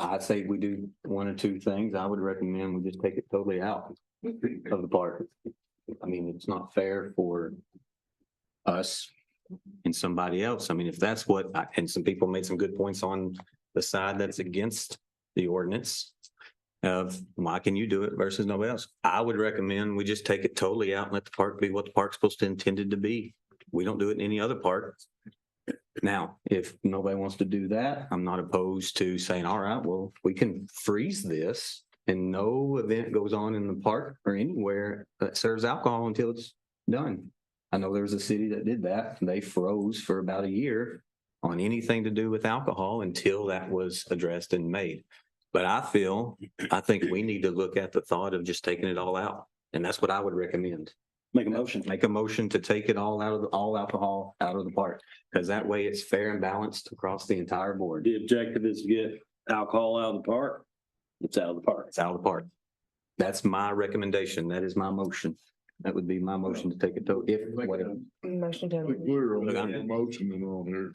I'd say we do one or two things. I would recommend we just take it totally out of the park. I mean, it's not fair for us and somebody else. I mean, if that's what, and some people made some good points on the side that's against the ordinance of why can you do it versus nobody else? I would recommend we just take it totally out and let the park be what the park's supposed to intended to be. We don't do it in any other park. Now, if nobody wants to do that, I'm not opposed to saying, all right, well, we can freeze this and no event goes on in the park or anywhere that serves alcohol until it's done. I know there was a city that did that. They froze for about a year on anything to do with alcohol until that was addressed and made. But I think we need to look at the thought of just taking it all out. And that's what I would recommend. Make a motion. Make a motion to take it all out of all alcohol out of the park, because that way it's fair and balanced across the entire board. The objective is to get alcohol out of the park. It's out of the park. It's out of the park. That's my recommendation. That is my motion. That would be my motion to take it to, if whatever. Motion Be clear on that motion and on here.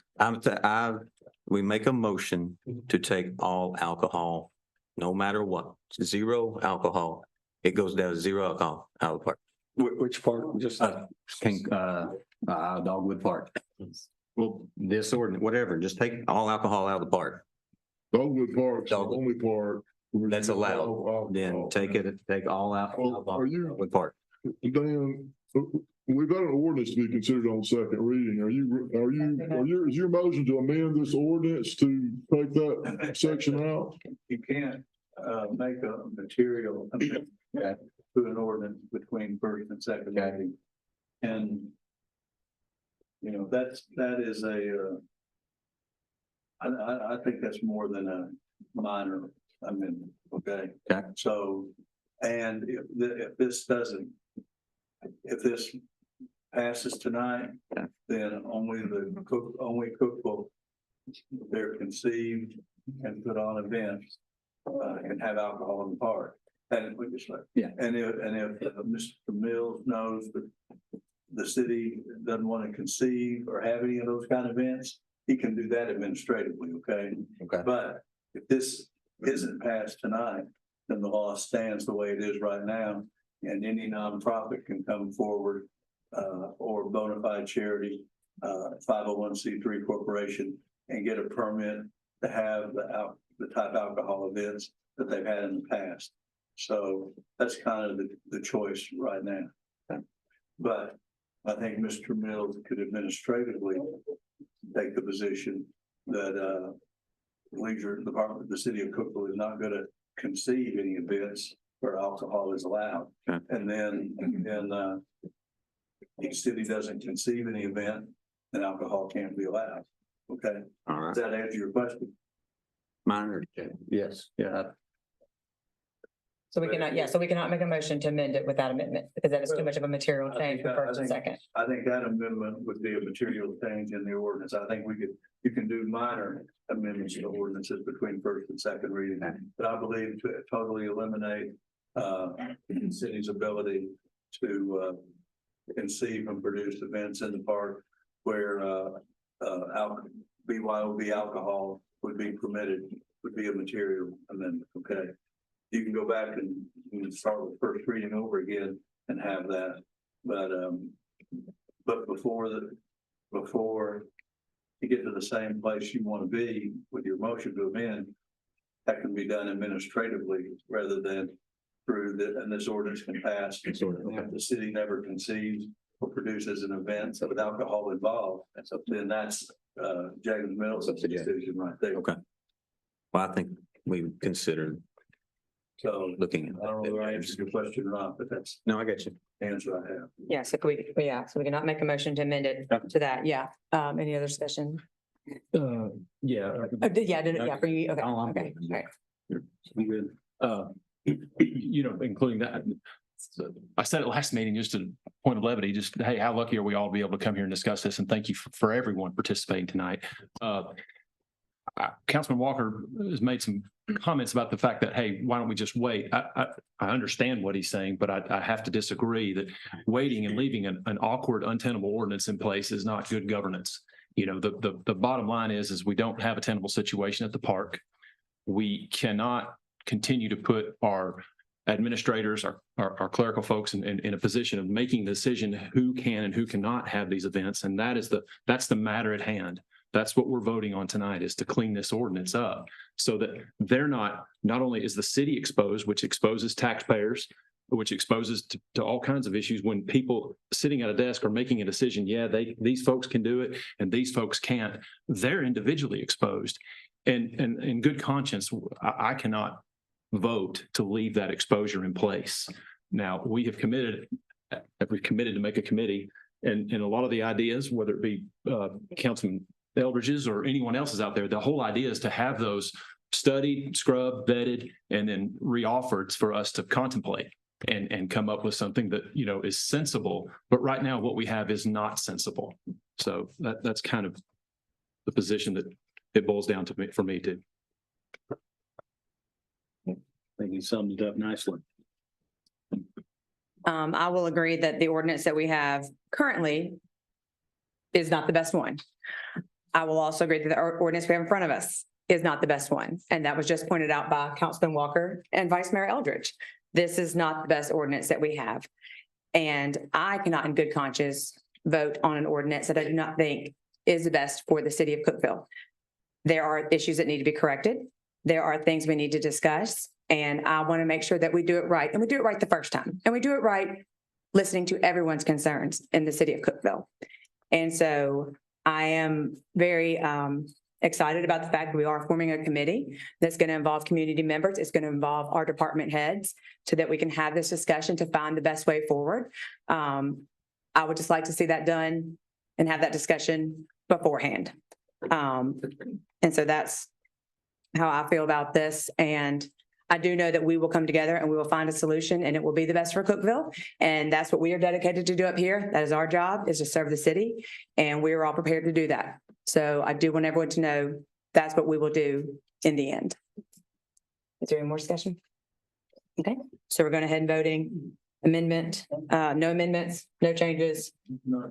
We make a motion to take all alcohol, no matter what, 0 alcohol. It goes down to 0 alcohol out of the park. Which part? Just Dogwood Park. Well, This ordinance, whatever, just take all alcohol out of the park. Dogwood Park's the only park. That's allowed. Then take all out. Are you? Dogwood Park. Dan, we've got an ordinance to be considered on second reading. Is your motion to amend this ordinance to take that section out? You can't make a material amendment to an ordinance between first and second reading. And, you know, that is I think that's more than a minor amendment, okay? Okay. So, and if this passes tonight, then only Cookeville, they're conceived and put on events, can have alcohol in the park. And we just like, yeah. And if Mr. Mills knows that the city doesn't want to conceive or have any of those kind of events, he can do that administratively, okay? Okay. But if this isn't passed tonight, then the law stands the way it is right now, and any nonprofit can come forward, or bona fide charity, 501c3 corporation, and get a permit to have the type alcohol events that they've had in the past. So that's kind of the choice right now. But I think Mr. Mills could administratively take the position that leisure department, the city of Cookeville is not going to conceive any events where alcohol is allowed. Okay. And then each city doesn't conceive any event, then alcohol can't be allowed. Okay. All right. Does that answer your question? Minor. Yes. Yeah. So we cannot make a motion to amend it without amendment, because that is too much of a material change for first and second. I think that amendment would be a material change in the ordinance. I think you can do minor amendments to ordinances between first and second reading. But I believe to totally eliminate the city's ability to conceive and produce events in the park where BYOB alcohol would be permitted would be a material amendment, okay? You can go back and start with first reading over again and have that. But before you get to the same place you want to be with your motion to amend, that can be done administratively rather than and this ordinance can pass. If the city never conceives or produces an event with alcohol involved, then that's James Mills' decision right there. Okay. Well, I think we considered looking at. I don't know whether I answered your question or not, but that's. No, I got you. The answer I have. Yeah, so so we cannot make a motion to amend it to that. Yeah. Any other discussion? Yeah. For you. Okay. Oh, Okay. All right. I'm good. You know, including that. I said it last meeting, just a point of levity, just, hey, how lucky are we all to be able to come here and discuss this? And thank you for everyone participating tonight. Councilman Walker has made some comments about the fact that, hey, why don't we just wait? I understand what he's saying, but I have to disagree that waiting and leaving an awkward, untenable ordinance in place is not good governance. You know, the bottom line is we don't have a tenable situation at the park. We cannot continue to put our administrators, our clerical folks in a position of making the decision who can and who cannot have these events. And that's the matter at hand. That's what we're voting on tonight, is to clean this ordinance up so that they're not only is the city exposed, which exposes taxpayers, which exposes to all kinds of issues when people sitting at a desk are making a decision, yeah, these folks can do it and these folks can't. They're individually exposed. And in good conscience, I cannot vote to leave that exposure in place. Now, we've committed to make a committee, and a lot of the ideas, whether it be Councilman Eldridge's or anyone else's out there, the whole idea is to have those studied, scrubbed, vetted, and then reoffered for us to contemplate and come up with something that, you know, is sensible. But right now, what we have is not sensible. So that's kind of the position that it boils down to for me too. I think you summed it up nicely. I will agree that the ordinance that we have currently is not the best one. I will also agree that the ordinance we have in front of us is not the best one. And that was just pointed out by Councilman Walker and Vice Mayor Eldridge. This is not the best ordinance that we have. And I cannot in good conscience vote on an ordinance that I do not think is the best for the city of Cookeville. There are issues that need to be corrected. There are things we need to discuss. And I want to make sure that we do it right. And we do it right the first time. And we do it right listening to everyone's concerns in the city of Cookeville. And so I am very excited about the fact that we are forming a committee that's going to involve community members. It's going to involve our department heads so that we can have this discussion to find the best way forward. I would just like to see that done and have that discussion beforehand. And so that's how I feel about this. And I do know that we will come together and we will find a solution and it will be the best for Cookeville. And that's what we are dedicated to do up here. That is our job, is to serve the city. And we are all prepared to do that. So I do want everyone to know that's what we will do in the end. Is there any more discussion? Okay, so we're going ahead and voting. Amendment, no amendments, no changes.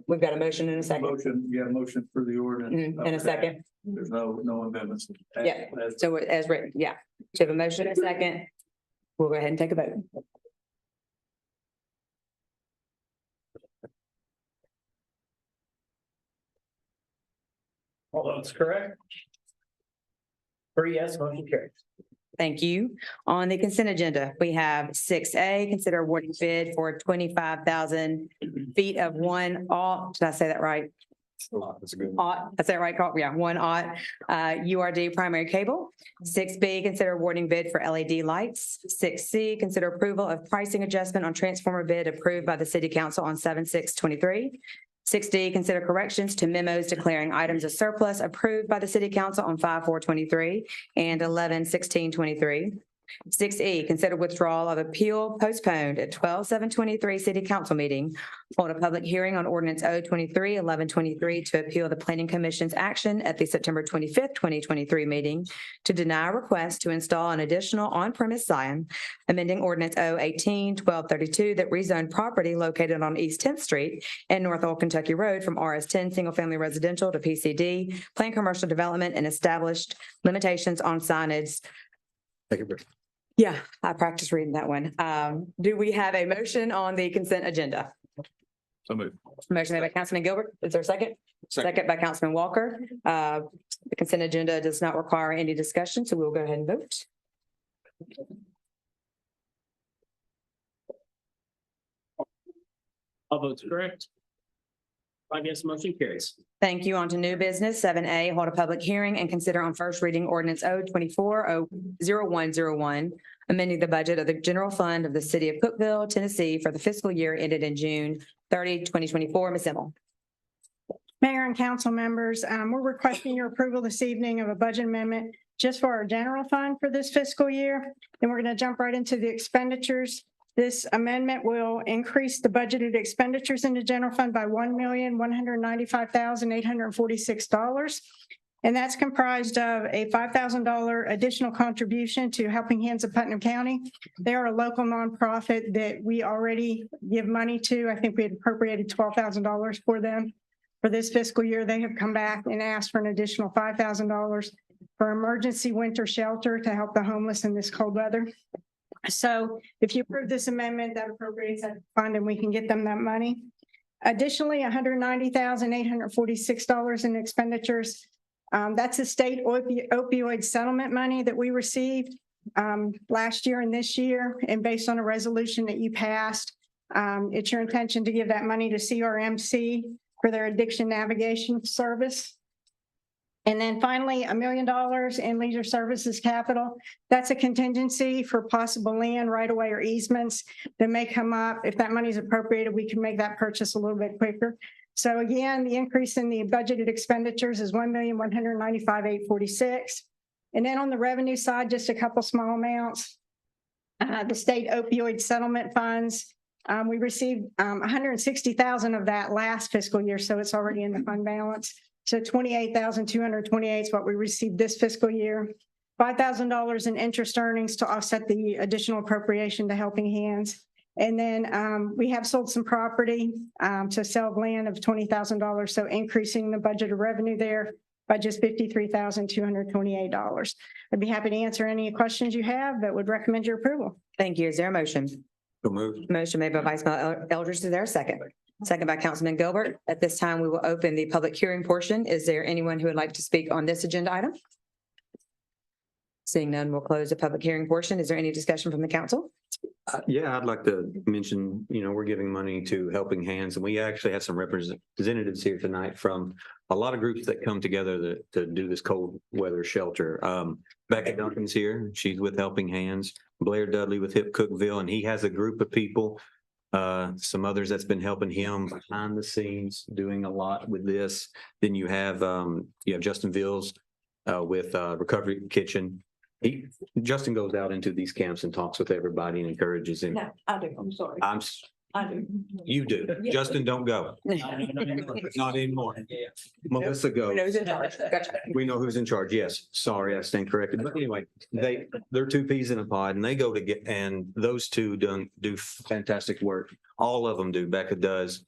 We've got a motion and a second. You got a motion for the ordinance. And a second. There's no amendments. Yeah, so as written, yeah. So we have a motion and a second. We'll go ahead and take a vote. All that's correct. 3 yes, motion carries. Thank you. On the consent agenda, we have 6A, consider awarding bid for 25,000 feet of one ought, did I say that right? That's a good one. Ought, is that right, Carl? Yeah, one ought, URD primary cable. 6B, consider awarding bid for LED lights. 6C, consider approval of pricing adjustment on transformer bid approved by the city council on 7/6/23. 6D, consider corrections to memos declaring items of surplus approved by the city council on 5/4/23 and 11/16/23. 6E, consider withdrawal of appeal postponed at 12/7/23 city council meeting. Hold a public hearing on ordinance 023-1123 to appeal the planning commission's action at the September 25th, 2023 meeting to deny a request to install an additional on-premise sign, amending ordinance 018-1232 that rezoned property located on East 10th Street and North Old Kentucky Road from RS10 single-family residential to PCD, planned commercial development, and established limitations on signage. Take a break. Yeah, I practiced reading that one. Do we have a motion on the consent agenda? So moved. Motion made by Councilman Gilbert. Is there a second? Second by Councilman Walker. The consent agenda does not require any discussion, so we'll go ahead and vote. All votes correct. 5 yes, motion carries. Thank you. On to new business. 7A, hold a public hearing and consider on first reading ordinance 024-0101, amending the budget of the general fund of the city of Cookeville, Tennessee for the fiscal year ended in June 30, 2024. Ms. Emmel. Mayor and council members, we're requesting your approval this evening of a budget amendment just for our general fund for this fiscal year. Then we're going to jump right into the expenditures. This amendment will increase the budgeted expenditures in the general fund by $1,195,846. And that's comprised of a $5,000 additional contribution to Helping Hands of Putnam County. They're a local nonprofit that we already give money to. I think we had appropriated $12,000 for them. For this fiscal year, they have come back and asked for an additional $5,000 for emergency winter shelter to help the homeless in this cold weather. So if you approve this amendment, that appropriates that fund and we can get them that money. Additionally, $190,846 in expenditures. That's the state opioid settlement money that we received last year and this year. And based on a resolution that you passed, it's your intention to give that money to CRMC for their addiction navigation service. And then finally, $1 million in leisure services capital. That's a contingency for possible land right away or easements that may come up. If that money is appropriated, we can make that purchase a little bit quicker. So again, the increase in the budgeted expenditures is $1,195,846. And then on the revenue side, just a couple small amounts. The state opioid settlement funds. We received 160,000 of that last fiscal year, so it's already in the fund balance. So 28,228 is what we received this fiscal year. $5,000 in interest earnings to offset the additional appropriation to Helping Hands. And then we have sold some property to sell of land of $20,000, so increasing the budget of revenue there by just $53,228. I'd be happy to answer any questions you have, but would recommend your approval. Thank you. Is there a motion? So moved. Motion made by Vice Mayor Eldridge. Is there a second? Second by Councilman Gilbert. At this time, we will open the public hearing portion. Is there anyone who would like to speak on this agenda item? Seeing none, we'll close the public hearing portion. Is there any discussion from the council? Yeah, I'd like to mention, we're giving money to Helping Hands, and we actually have some representatives here tonight from a lot of groups that come together to do this cold weather shelter. Becca Duncan's here. She's with Helping Hands. Blair Dudley with Cookeville, and he has a group of people, some others that's been helping him behind the scenes, doing a lot with this. Then you have Justin Villes with Recovery Kitchen. Justin goes out into these camps and talks with everybody and encourages him. No, I do. I'm sorry. I do. You do. Yeah. Justin, don't go. Not anymore. Melissa goes. Who's in charge? Gotcha. We know who's in charge. Yes. Sorry, I stand corrected. But anyway, they're two peas in a pod and they go to get, and those two do fantastic work. All of them do. Becca does,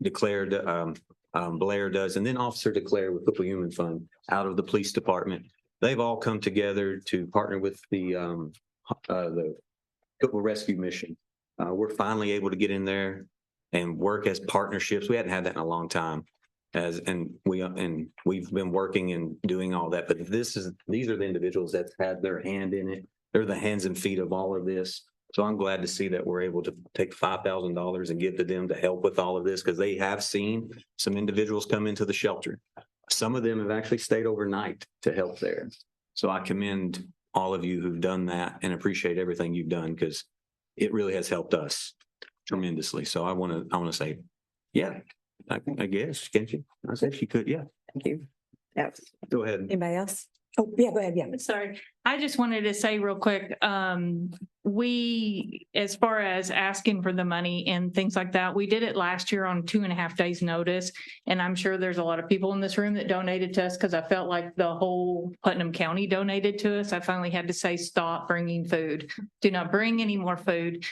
Blair does, and then Officer DeClaire with Cookeville Human Fund out of the police department. They've all come together to partner with the Cookeville Rescue Mission. We're finally able to get in there and work as partnerships. We hadn't had that in a long time, and we've been working and doing all that. But these are the individuals that had their hand in it. They're the hands and feet of all of this. So I'm glad to see that we're able to take $5,000 and give to them to help with all of this, because they have seen some individuals come into the shelter. Some of them have actually stayed overnight to help there. So I commend all of you who've done that and appreciate everything you've done, because it really has helped us tremendously. So I want to say, yeah, I guess, can't you? I said she could. Yeah. Thank you. Yep. Go ahead. Anybody else? Oh, yeah, go ahead. Yeah. Sorry. I just wanted to say real quick, we, as far as asking for the money and things like that, we did it last year on 2.5 days notice. And I'm sure there's a lot of people in this room that donated to us, because I felt like the whole Putnam County donated to us. I finally had to say, stop bringing food. Do not bring any more food.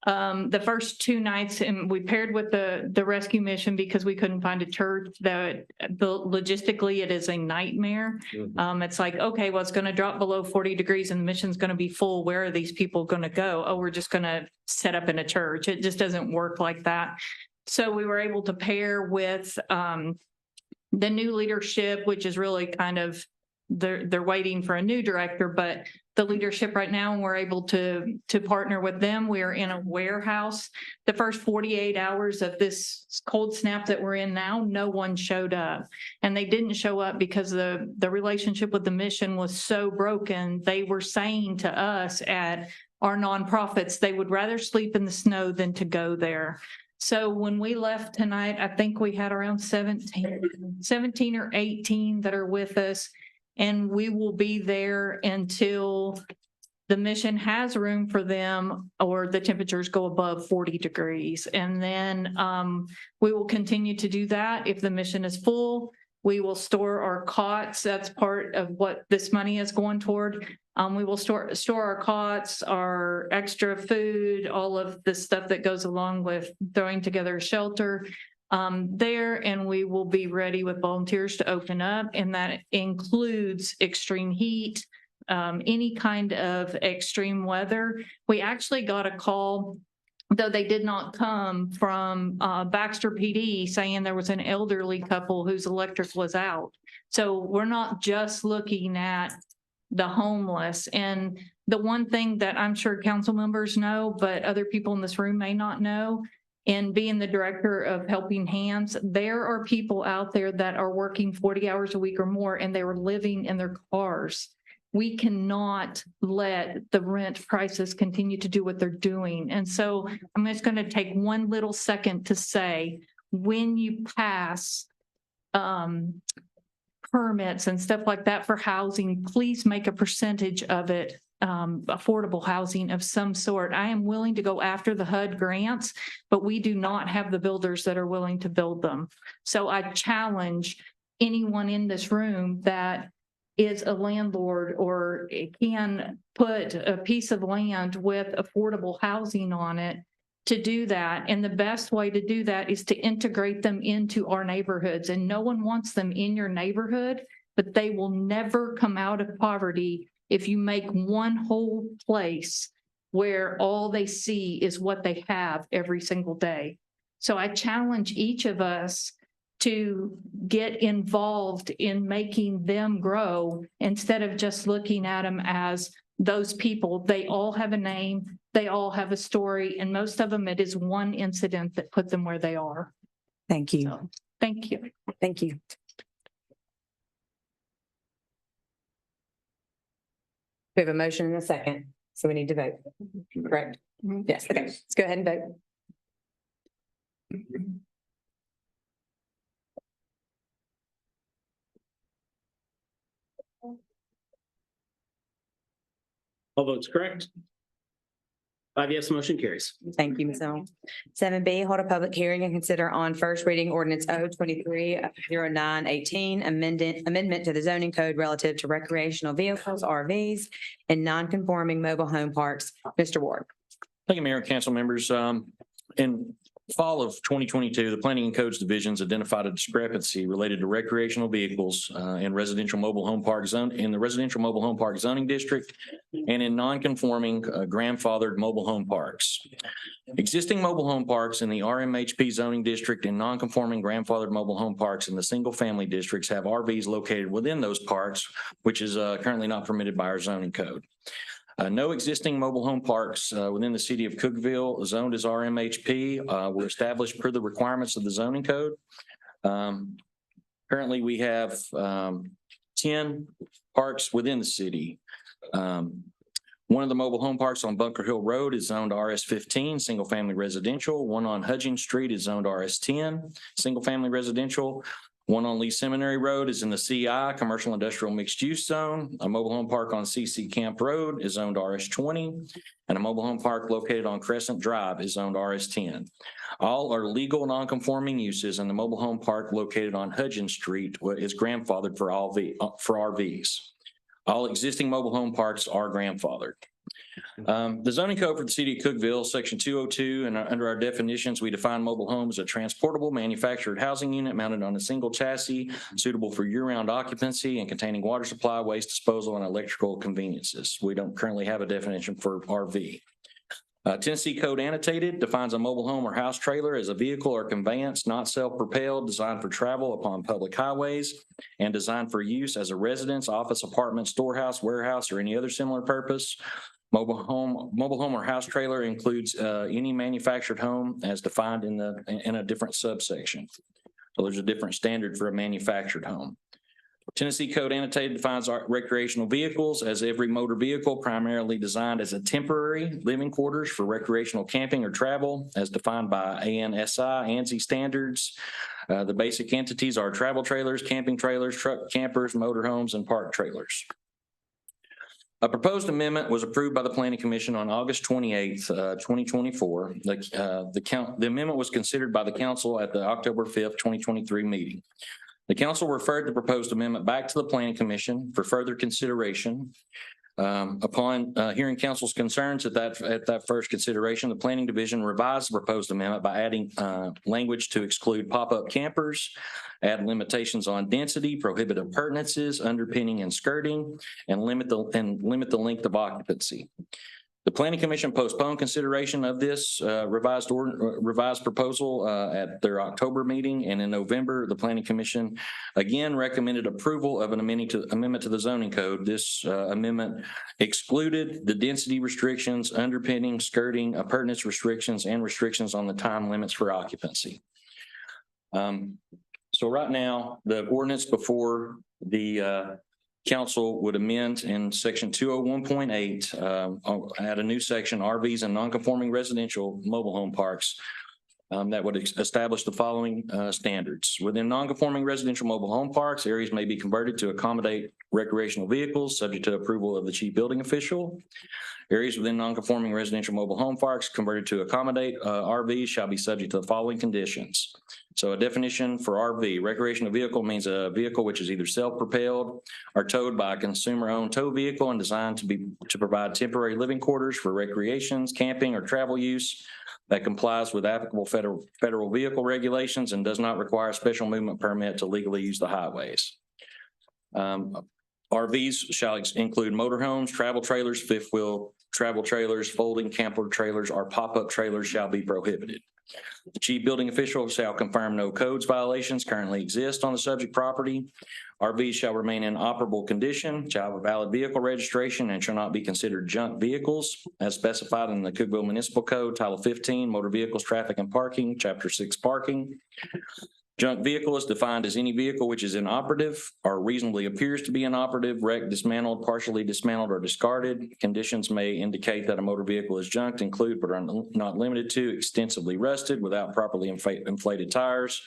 The first 2 nights, and we paired with the rescue mission because we couldn't find a church. That logistically it is a nightmare. It's like, okay, well, it's going to drop below 40 degrees and the mission's going to be full. Where are these people going to go? Oh, we're just going to set up in a church. It just doesn't work like that. So we were able to pair with the new leadership, which is really kind of, they're waiting for a new director, but the leadership right now, we're able to partner with them. We are in a warehouse. The first 48 hours of this cold snap that we're in now, no one showed up. And they didn't show up because the relationship with the mission was so broken. They were saying to us at our nonprofits, they would rather sleep in the snow than to go there. So when we left tonight, I think we had around 17 or 18 that are with us. And we will be there until the mission has room for them or the temperatures go above 40 degrees. And then we will continue to do that. If the mission is full, we will store our cots. That's part of what this money is going toward. We will store our cots, our extra food, all of the stuff that goes along with throwing together a shelter. there, and we will be ready with volunteers to open up, and that includes extreme heat, any kind of extreme weather. We actually got a call, though they did not come, from Baxter PD saying there was an elderly couple whose electric was out. So we're not just looking at the homeless. And the one thing that I'm sure council members know, but other people in this room may not know, and being the director of Helping Hands, there are people out there that are working 40 hours a week or more, and they were living in their cars. We cannot let the rent prices continue to do what they're doing. And so I'm just going to take one little second to say, when you pass permits and stuff like that for housing, please make a percentage of it affordable housing of some sort. I am willing to go after the HUD grants, but we do not have the builders that are willing to build them. So I challenge anyone in this room that is a landlord or can put a piece of land with affordable housing on it to do that. And the best way to do that is to integrate them into our neighborhoods. And no one wants them in your neighborhood, but they will never come out of poverty if you make one whole place where all they see is what they have every single day. So I challenge each of us to get involved in making them grow instead of just looking at them as those people. They all have a name, they all have a story, and most of them, it is one incident that put them where they are. Thank you. So, thank you. Thank you. We have a motion and a second, so we need to vote. Correct? Yes, okay, let's go ahead and vote. All votes correct. 5 yes, motion carries. Thank you, Ms. Earl. 7B, hold a public hearing and consider on first reading ordinance 023-0918, amendment to the zoning code relative to recreational vehicles, RVs, and non-conforming mobile home parks. Mr. Ward. Thank you, Mayor and council members. In fall of 2022, the Planning and Codes Divisions identified a discrepancy related to recreational vehicles in residential mobile home park zone, in the residential mobile home park zoning district, and in non-conforming grandfathered mobile home parks. Existing mobile home parks in the RMHP zoning district and non-conforming grandfathered mobile home parks in the single family districts have RVs located within those parks, which is currently not permitted by our zoning code. No existing mobile home parks within the city of Cookeville zoned as RMHP were established per the requirements of the zoning code. Currently, we have 10 parks within the city. One of the mobile home parks on Bunker Hill Road is zoned RS15, single family residential. One on Hudgins Street is zoned RS10, single family residential. One on Lee Seminary Road is in the CI, Commercial Industrial Mixed Use Zone. A mobile home park on CC Camp Road is zoned RS20, and a mobile home park located on Crescent Drive is zoned RS10. All are legal non-conforming uses, and the mobile home park located on Hudgins Street is grandfathered for RVs. All existing mobile home parks are grandfathered. The zoning code for the city of Cookeville, section 202, and under our definitions, we define mobile home as a transportable manufactured housing unit mounted on a single chassis, suitable for year-round occupancy and containing water supply, waste disposal, and electrical conveniences. We don't currently have a definition for RV. Tennessee Code Annotated defines a mobile home or house trailer as a vehicle or conveyance not self-propelled, designed for travel upon public highways, and designed for use as a residence, office, apartment, storehouse, warehouse, or any other similar purpose. Mobile home or house trailer includes any manufactured home as defined in a different subsection. So there's a different standard for a manufactured home. Tennessee Code Annotated defines our recreational vehicles as every motor vehicle primarily designed as a temporary living quarters for recreational camping or travel, as defined by ANSI standards. The basic entities are travel trailers, camping trailers, truck campers, motorhomes, and park trailers. A proposed amendment was approved by the Planning Commission on August 28th, 2024. The amendment was considered by the council at the October 5th, 2023 meeting. The council referred the proposed amendment back to the Planning Commission for further consideration. Upon hearing council's concerns at that first consideration, the planning division revised the proposed amendment by adding language to exclude pop-up campers, add limitations on density, prohibit appurtenances, underpinning and skirting, and limit the length of occupancy. The planning commission postponed consideration of this revised proposal at their October meeting, and in November, the planning commission again recommended approval of an amendment to the zoning code. This amendment excluded the density restrictions, underpinning, skirting, appurtenance restrictions, and restrictions on the time limits for occupancy. So right now, the ordinance before the council would amend in section 201.8, add a new section, RVs and non-conforming residential mobile home parks, that would establish the following standards. Within non-conforming residential mobile home parks, areas may be converted to accommodate recreational vehicles, subject to approval of the chief building official. Areas within non-conforming residential mobile home parks converted to accommodate RVs shall be subject to the following conditions. So a definition for RV, recreational vehicle means a vehicle which is either self-propelled or towed by a consumer-owned tow vehicle and designed to provide temporary living quarters for recreations, camping, or travel use that complies with applicable federal vehicle regulations and does not require a special movement permit to legally use the highways. RVs shall include motorhomes, travel trailers, fifth wheel travel trailers, folding camper trailers, or pop-up trailers shall be prohibited. The chief building official shall confirm no codes violations currently exist on the subject property. RVs shall remain in operable condition, shall have a valid vehicle registration, and shall not be considered junk vehicles as specified in the Cookeville Municipal Code, Title 15, Motor Vehicles, Traffic and Parking, Chapter 6, Parking. Junk vehicle is defined as any vehicle which is inoperative or reasonably appears to be inoperative, wrecked, dismantled, partially dismantled, or discarded. Conditions may indicate that a motor vehicle is junked include, but are not limited to, extensively rusted, without properly inflated tires,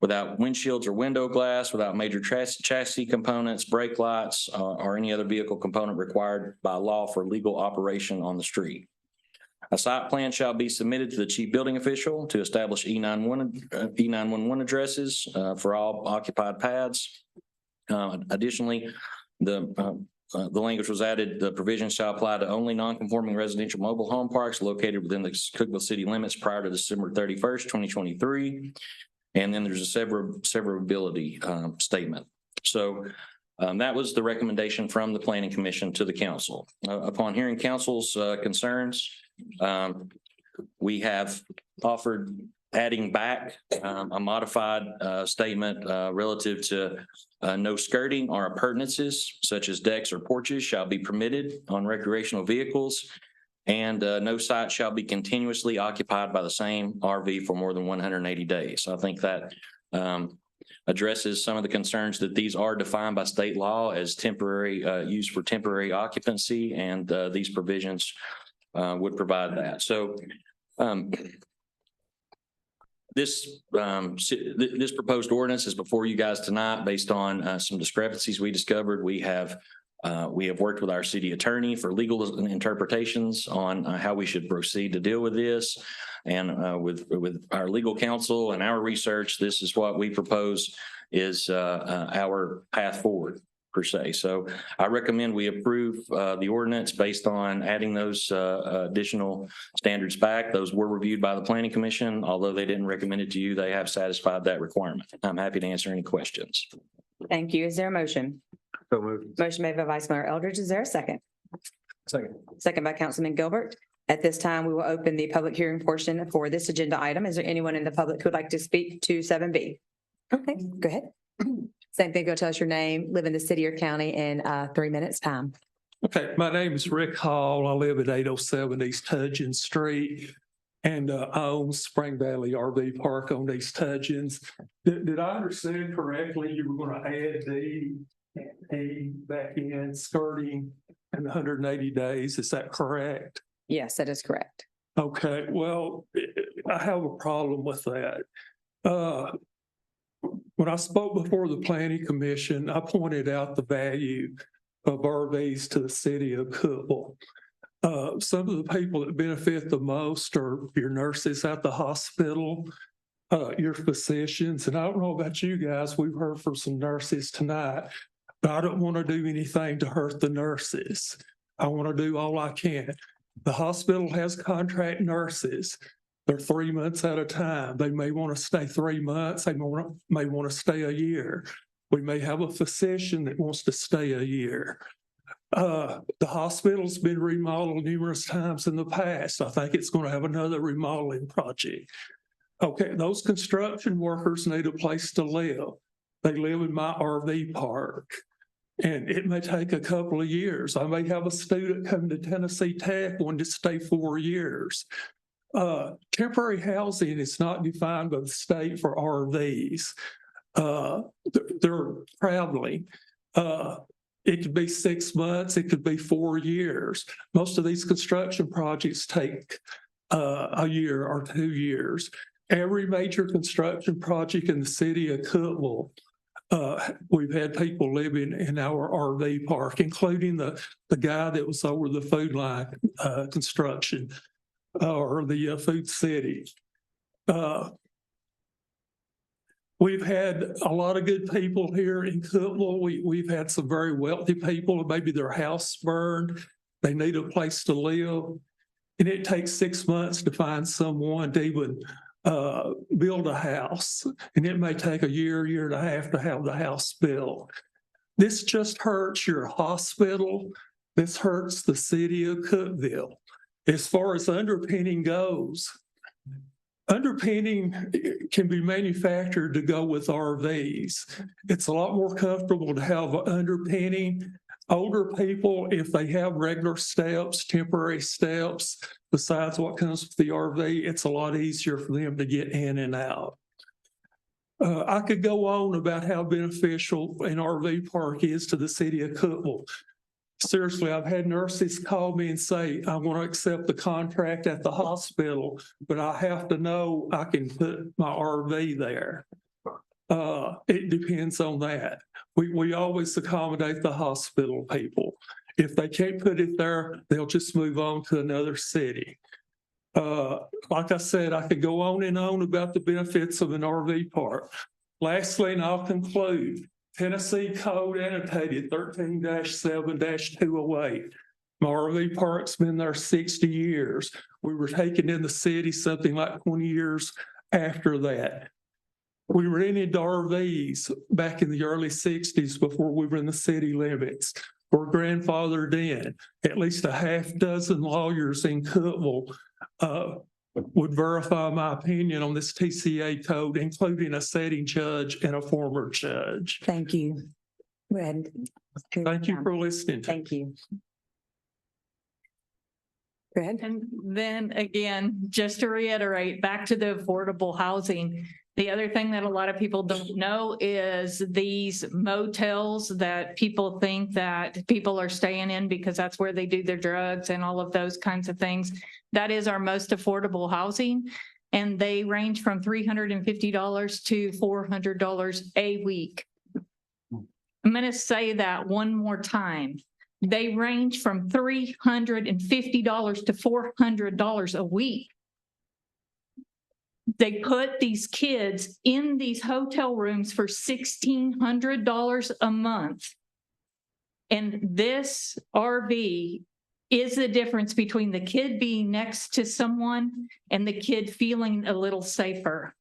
without windshields or window glass, without major chassis components, brake lights, or any other vehicle component required by law for legal operation on the street. A site plan shall be submitted to the chief building official to establish E911 addresses for all occupied pads. Additionally, the language was added, the provisions shall apply to only non-conforming residential mobile home parks located within the Cookeville city limits prior to December 31st, 2023. And then there's a severability statement. So that was the recommendation from the planning commission to the council. Upon hearing council's concerns, we have offered adding back a modified statement relative to no skirting or appurtenances such as decks or porches shall be permitted on recreational vehicles, and no site shall be continuously occupied by the same RV for more than 180 days. I think that addresses some of the concerns that these are defined by state law as temporary used for temporary occupancy, and these provisions would provide that. So this proposed ordinance is before you guys tonight based on some discrepancies we discovered. We have worked with our city attorney for legal interpretations on how we should proceed to deal with this. And with our legal counsel and our research, this is what we propose is our path forward, per se. So I recommend we approve the ordinance based on adding those additional standards back. Those were reviewed by the planning commission. Although they didn't recommend it to you, they have satisfied that requirement. I'm happy to answer any questions. Thank you. Is there a motion? So moved. Motion made by Vice Mayor Eldridge. Is there a second? Second. Second by Councilman Gilbert. At this time, we will open the public hearing portion for this agenda item. Is there anyone in the public who would like to speak to 7B? Okay, go ahead. Same thing, go tell us your name, live in the city or county in 3 minutes time. Okay, my name is Rick Hall. I live at 807 East Hudgens Street, and I own Spring Valley RV Park on East Hudgens. Did I understand correctly you were going to add the back in skirting in 180 days? Is that correct? Yes, that is correct. Okay, well, I have a problem with that. When I spoke before the planning commission, I pointed out the value of RVs to the city of Cookeville. Some of the people that benefit the most are your nurses at the hospital, your physicians, and I don't know about you guys, we've heard from some nurses tonight, but I don't want to do anything to hurt the nurses. I want to do all I can. The hospital has contract nurses. They're 3 months at a time. They may want to stay 3 months. They may want to stay a year. We may have a physician that wants to stay a year. The hospital's been remodeled numerous times in the past. I think it's going to have another remodeling project. Okay, those construction workers need a place to live. They live in my RV park. And it may take a couple of years. I may have a student come to Tennessee Tech wanting to stay 4 years. Temporary housing is not defined by the state for RVs. They're traveling. It could be 6 months, it could be 4 years. Most of these construction projects take a year or 2 years. Every major construction project in the city of Cookeville, we've had people living in our RV park, including the guy that was over the food line construction or the food city. We've had a lot of good people here in Cookeville. We've had some very wealthy people, maybe their house burned. They need a place to live. And it takes 6 months to find someone to even build a house. And it may take a year and a half to have the house built. This just hurts your hospital. This hurts the city of Cookeville. As far as underpinning goes, underpinning can be manufactured to go with RVs. It's a lot more comfortable to have underpinning. Older people, if they have regular steps, temporary steps, besides what comes with the RV, it's a lot easier for them to get in and out. I could go on about how beneficial an RV park is to the city of Cookeville. Seriously, I've had nurses call me and say, I want to accept the contract at the hospital, but I have to know I can put my RV there. It depends on that. We always accommodate the hospital people. If they can't put it there, they'll just move on to another city. Like I said, I could go on and on about the benefits of an RV park. Lastly, and I'll conclude, Tennessee Code annotated 13-7-208. My RV park's been there 60 years. We were taken in the city something like 20 years after that. We rented RVs back in the early 60s before we were in the city limits. We're grandfathered in. At least a half dozen lawyers in Cookeville would verify my opinion on this TCA code, including a sitting judge and a former judge. Thank you. Go ahead. Thank you for listening. Thank you. Go ahead. And then again, just to reiterate, back to the affordable housing. The other thing that a lot of people don't know is these motels that people think that people are staying in because that's where they do their drugs and all of those kinds of things. That is our most affordable housing. And they range from $350 to $400 a week. I'm going to say that one more time. They range from $350 to $400 a week. They put these kids in these hotel rooms for $1,600 a month. And this RV is the difference between the kid being next to someone and the kid feeling a little safer.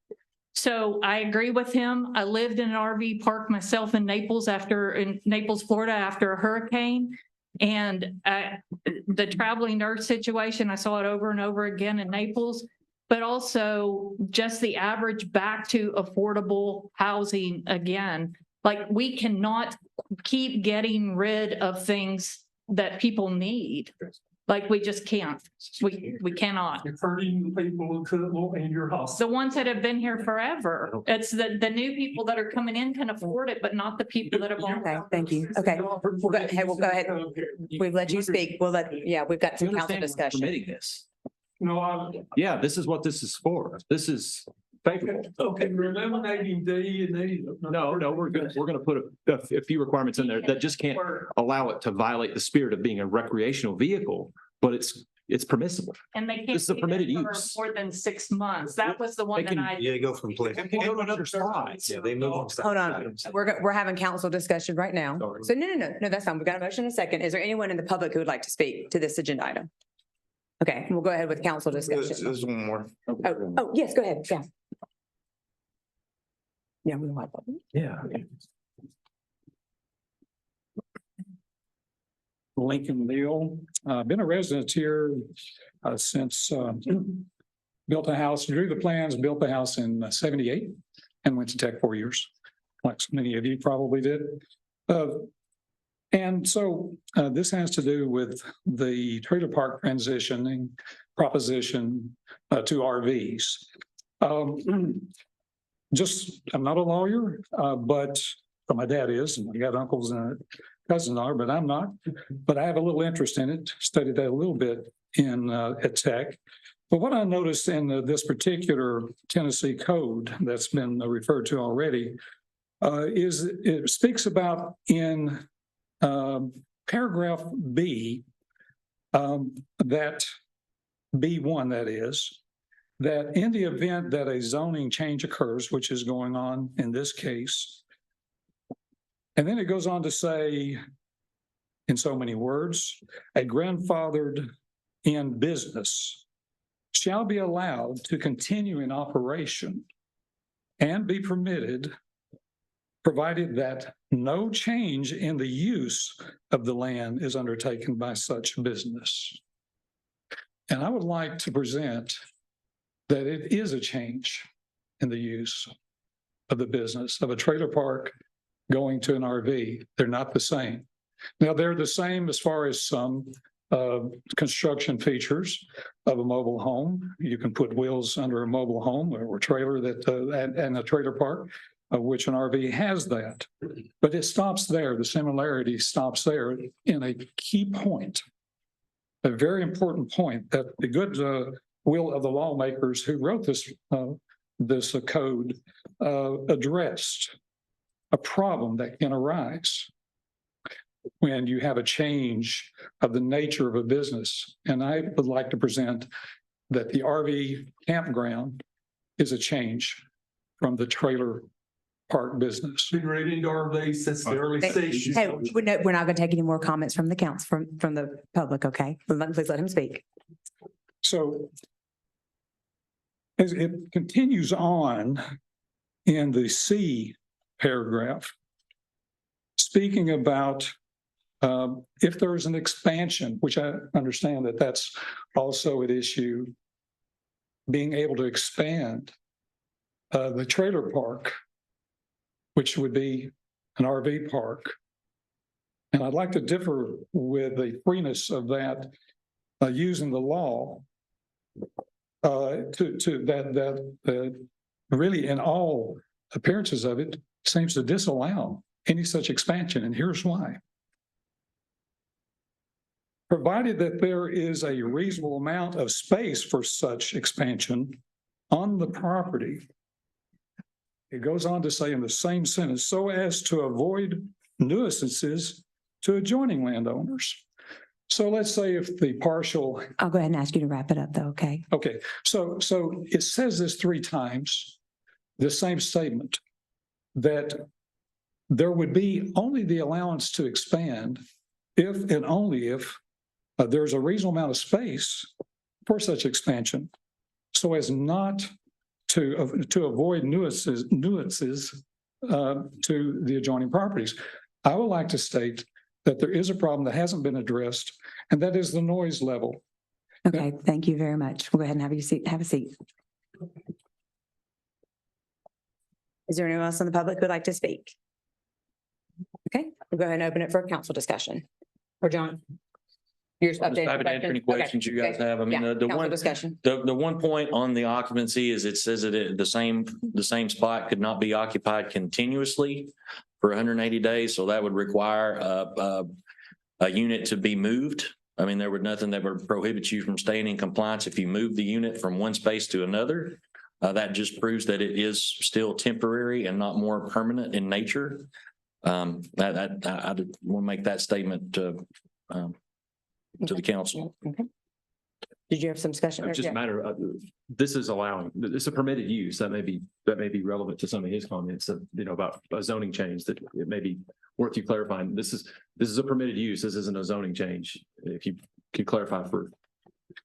So I agree with him. I lived in an RV park myself in Naples, Florida, after a hurricane. And the traveling nurse situation, I saw it over and over again in Naples. But also just the average back to affordable housing again. Like, we cannot keep getting rid of things that people need. Like, we just can't. We cannot. You're hurting the people in Cookeville and your hospital. The ones that have been here forever. It's the new people that are coming in can afford it, but not the people that have. Okay, thank you. Okay. We'll go ahead. We've let you speak. We've got some council discussion. Permitting this. No, Yeah, this is what this is for. This is favorable. okay, we're eliminating D and E. No, we're good. We're going to put a few requirements in there that just can't allow it to violate the spirit of being a recreational vehicle, but it's it's permissible. And they can't. This is a be permitted there for use. More than 6 months. That was the one that I. Yeah, go from place. They can go to another slide. Yeah, they move on. Hold on, we're having council discussion right now. Sorry. So no, that's fine. We've got a motion and a second. Is there anyone in the public who would like to speak to this agenda item? Okay, we'll go ahead with council discussion. There's one more. Oh, yes, go ahead. Yeah. Yeah, we like that. Yeah. Lincoln Neal. Been a resident here since built a house, drew the plans, built the house in 78 and went to Tech 4 years, like so many of you probably did. And so this has to do with the trailer park transitioning proposition to RVs. Just, I'm not a lawyer, but my dad is, and I got uncles and cousins are, but I'm not. But I have a little interest in it, studied that a little bit at Tech. But what I noticed in this particular Tennessee code that's been referred to already is it speaks about in paragraph B, that B1 that is, that in the event that a zoning change occurs, which is going on in this case, and then it goes on to say, in so many words, a grandfathered in business shall be allowed to continue in operation and be permitted, provided that no change in the use of the land is undertaken by such business. And I would like to present that it is a change in the use of the business of a trailer park going to an RV. They're not the same. Now, they're the same as far as some construction features of a mobile home. You can put wheels under a mobile home or a trailer and a trailer park, which an RV has that. But it stops there. The similarity stops there in a key point, a very important point that the good will of the lawmakers who wrote this code addressed a problem that can arise when you have a change of the nature of a business. And I would like to present that the RV campground is a change from the trailer park business. Been reading RVs since the early stages. Hey, we're not going to take any more comments from the council, from the public, okay? Please let him speak. So as it continues on in the C paragraph, speaking about if there is an expansion, which I understand that that's also at issue, being able to expand the trailer park, which would be an RV park. And I'd like to differ with the freeness of that using the law that really in all appearances of it seems to disallow any such expansion. And here's why. Provided that there is a reasonable amount of space for such expansion on the property, it goes on to say in the same sentence, so as to avoid nuisances to adjoining landowners. So let's say if the partial. I'll go ahead and ask you to wrap it up though, okay? Okay, so it says this 3 times, the same statement, that there would be only the allowance to expand if and only if there's a reasonable amount of space for such expansion, so as not to avoid nuisances to the adjoining properties. I would like to state that there is a problem that hasn't been addressed, and that is the noise level. Okay, thank you very much. We'll go ahead and have a seat. Is there anyone else in the public who would like to speak? Okay, we'll go ahead and open it for a council discussion. Or John? You're I'm just happy to answer any questions you guys have. I mean, the one point on the occupancy is it says that the same spot could not be occupied continuously for 180 days. So that would require a unit to be moved. I mean, there would nothing that would prohibit you from staying in compliance if you move the unit from one space to another. That just proves that it is still temporary and not more permanent in nature. I want to make that statement to the council. Okay. Did you have some discussion? It's just a Yeah. matter of, this is allowing, it's a permitted use that may be relevant to some of his comments of, about a zoning change that it may be worth you clarifying. This is a permitted use. This isn't a zoning change. If you can clarify for.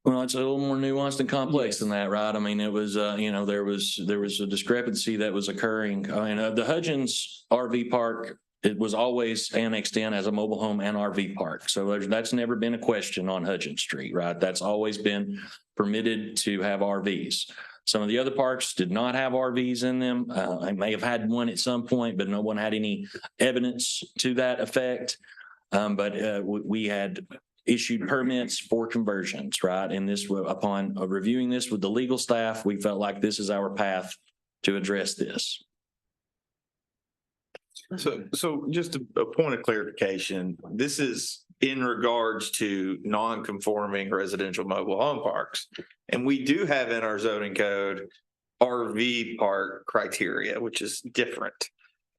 Well, it's a little more nuanced and complex than that, right? I mean, it was, there was a discrepancy that was occurring. I mean, the Hudgens RV park, it was always annexed in as a mobile home and RV park. So that's never been a question on Hudgens Street, right? That's always been permitted to have RVs. Some of the other parks did not have RVs in them. I may have had one at some point, but no one had any evidence to that effect. But we had issued permits for conversions, right? And this, upon reviewing this with the legal staff, we felt like this is our path to address this. So just a point of clarification, this is in regards to non-conforming residential mobile home parks. And we do have in our zoning code RV park criteria, which is different.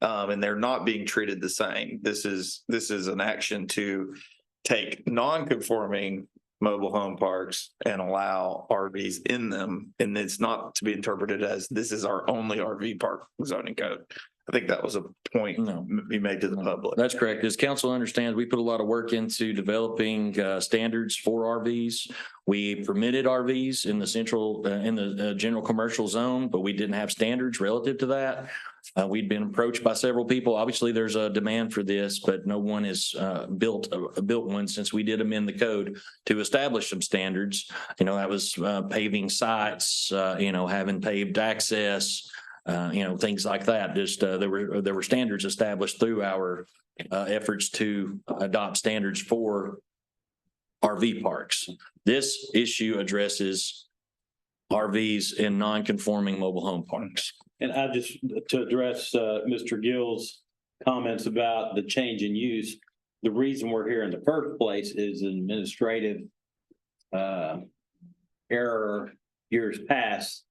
And they're not being treated the same. This is an action to take non-conforming mobile home parks and allow RVs in them. And it's not to be interpreted as this is our only RV park zoning code. I think that was a point be made to the public. That's correct. As council understands, we put a lot of work into developing standards for RVs. We permitted RVs in the general commercial zone, but we didn't have standards relative to that. We'd been approached by several people. Obviously, there's a demand for this, but no one has built one since we did amend the code to establish some standards. That was paving sites, having paved access, things like that. Just there were standards established through our efforts to adopt standards for RV parks. This issue addresses RVs in non-conforming mobile home parks. And I just, to address Mr. Gill's comments about the change in use, the reason we're here in the first place is an administrative error years past,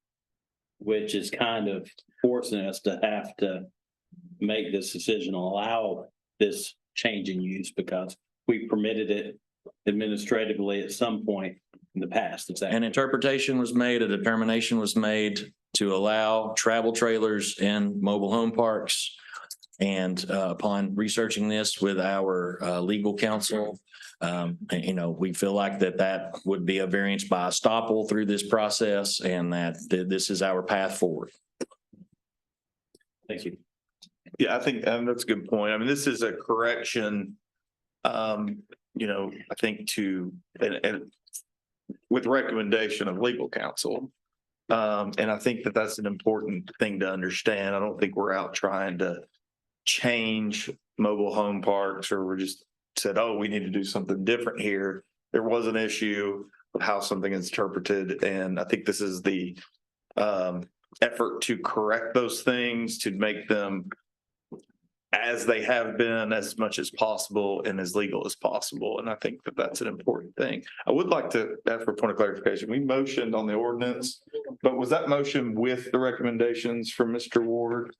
which is kind of forcing us to have to make this decision, allow this change in use because we permitted it administratively at some point in the past. An interpretation was made, a determination was made to allow travel trailers in mobile home parks. And upon researching this with our legal counsel, we feel like that would be a variance by estoppel through this process and that this is our path forward. Thank you. Yeah, I think that's a good point. I mean, this is a correction, I think and with recommendation of legal counsel. And I think that's an important thing to understand. I don't think we're out trying to change mobile home parks or we're just said, oh, we need to do something different here. There was an issue with how something is interpreted. And I think this is the effort to correct those things, to make them as they have been as much as possible and as legal as possible. And I think that's an important thing. I would like to ask for a point of clarification. We motioned on the ordinance, but was that motion with the recommendations from Mr. Ward?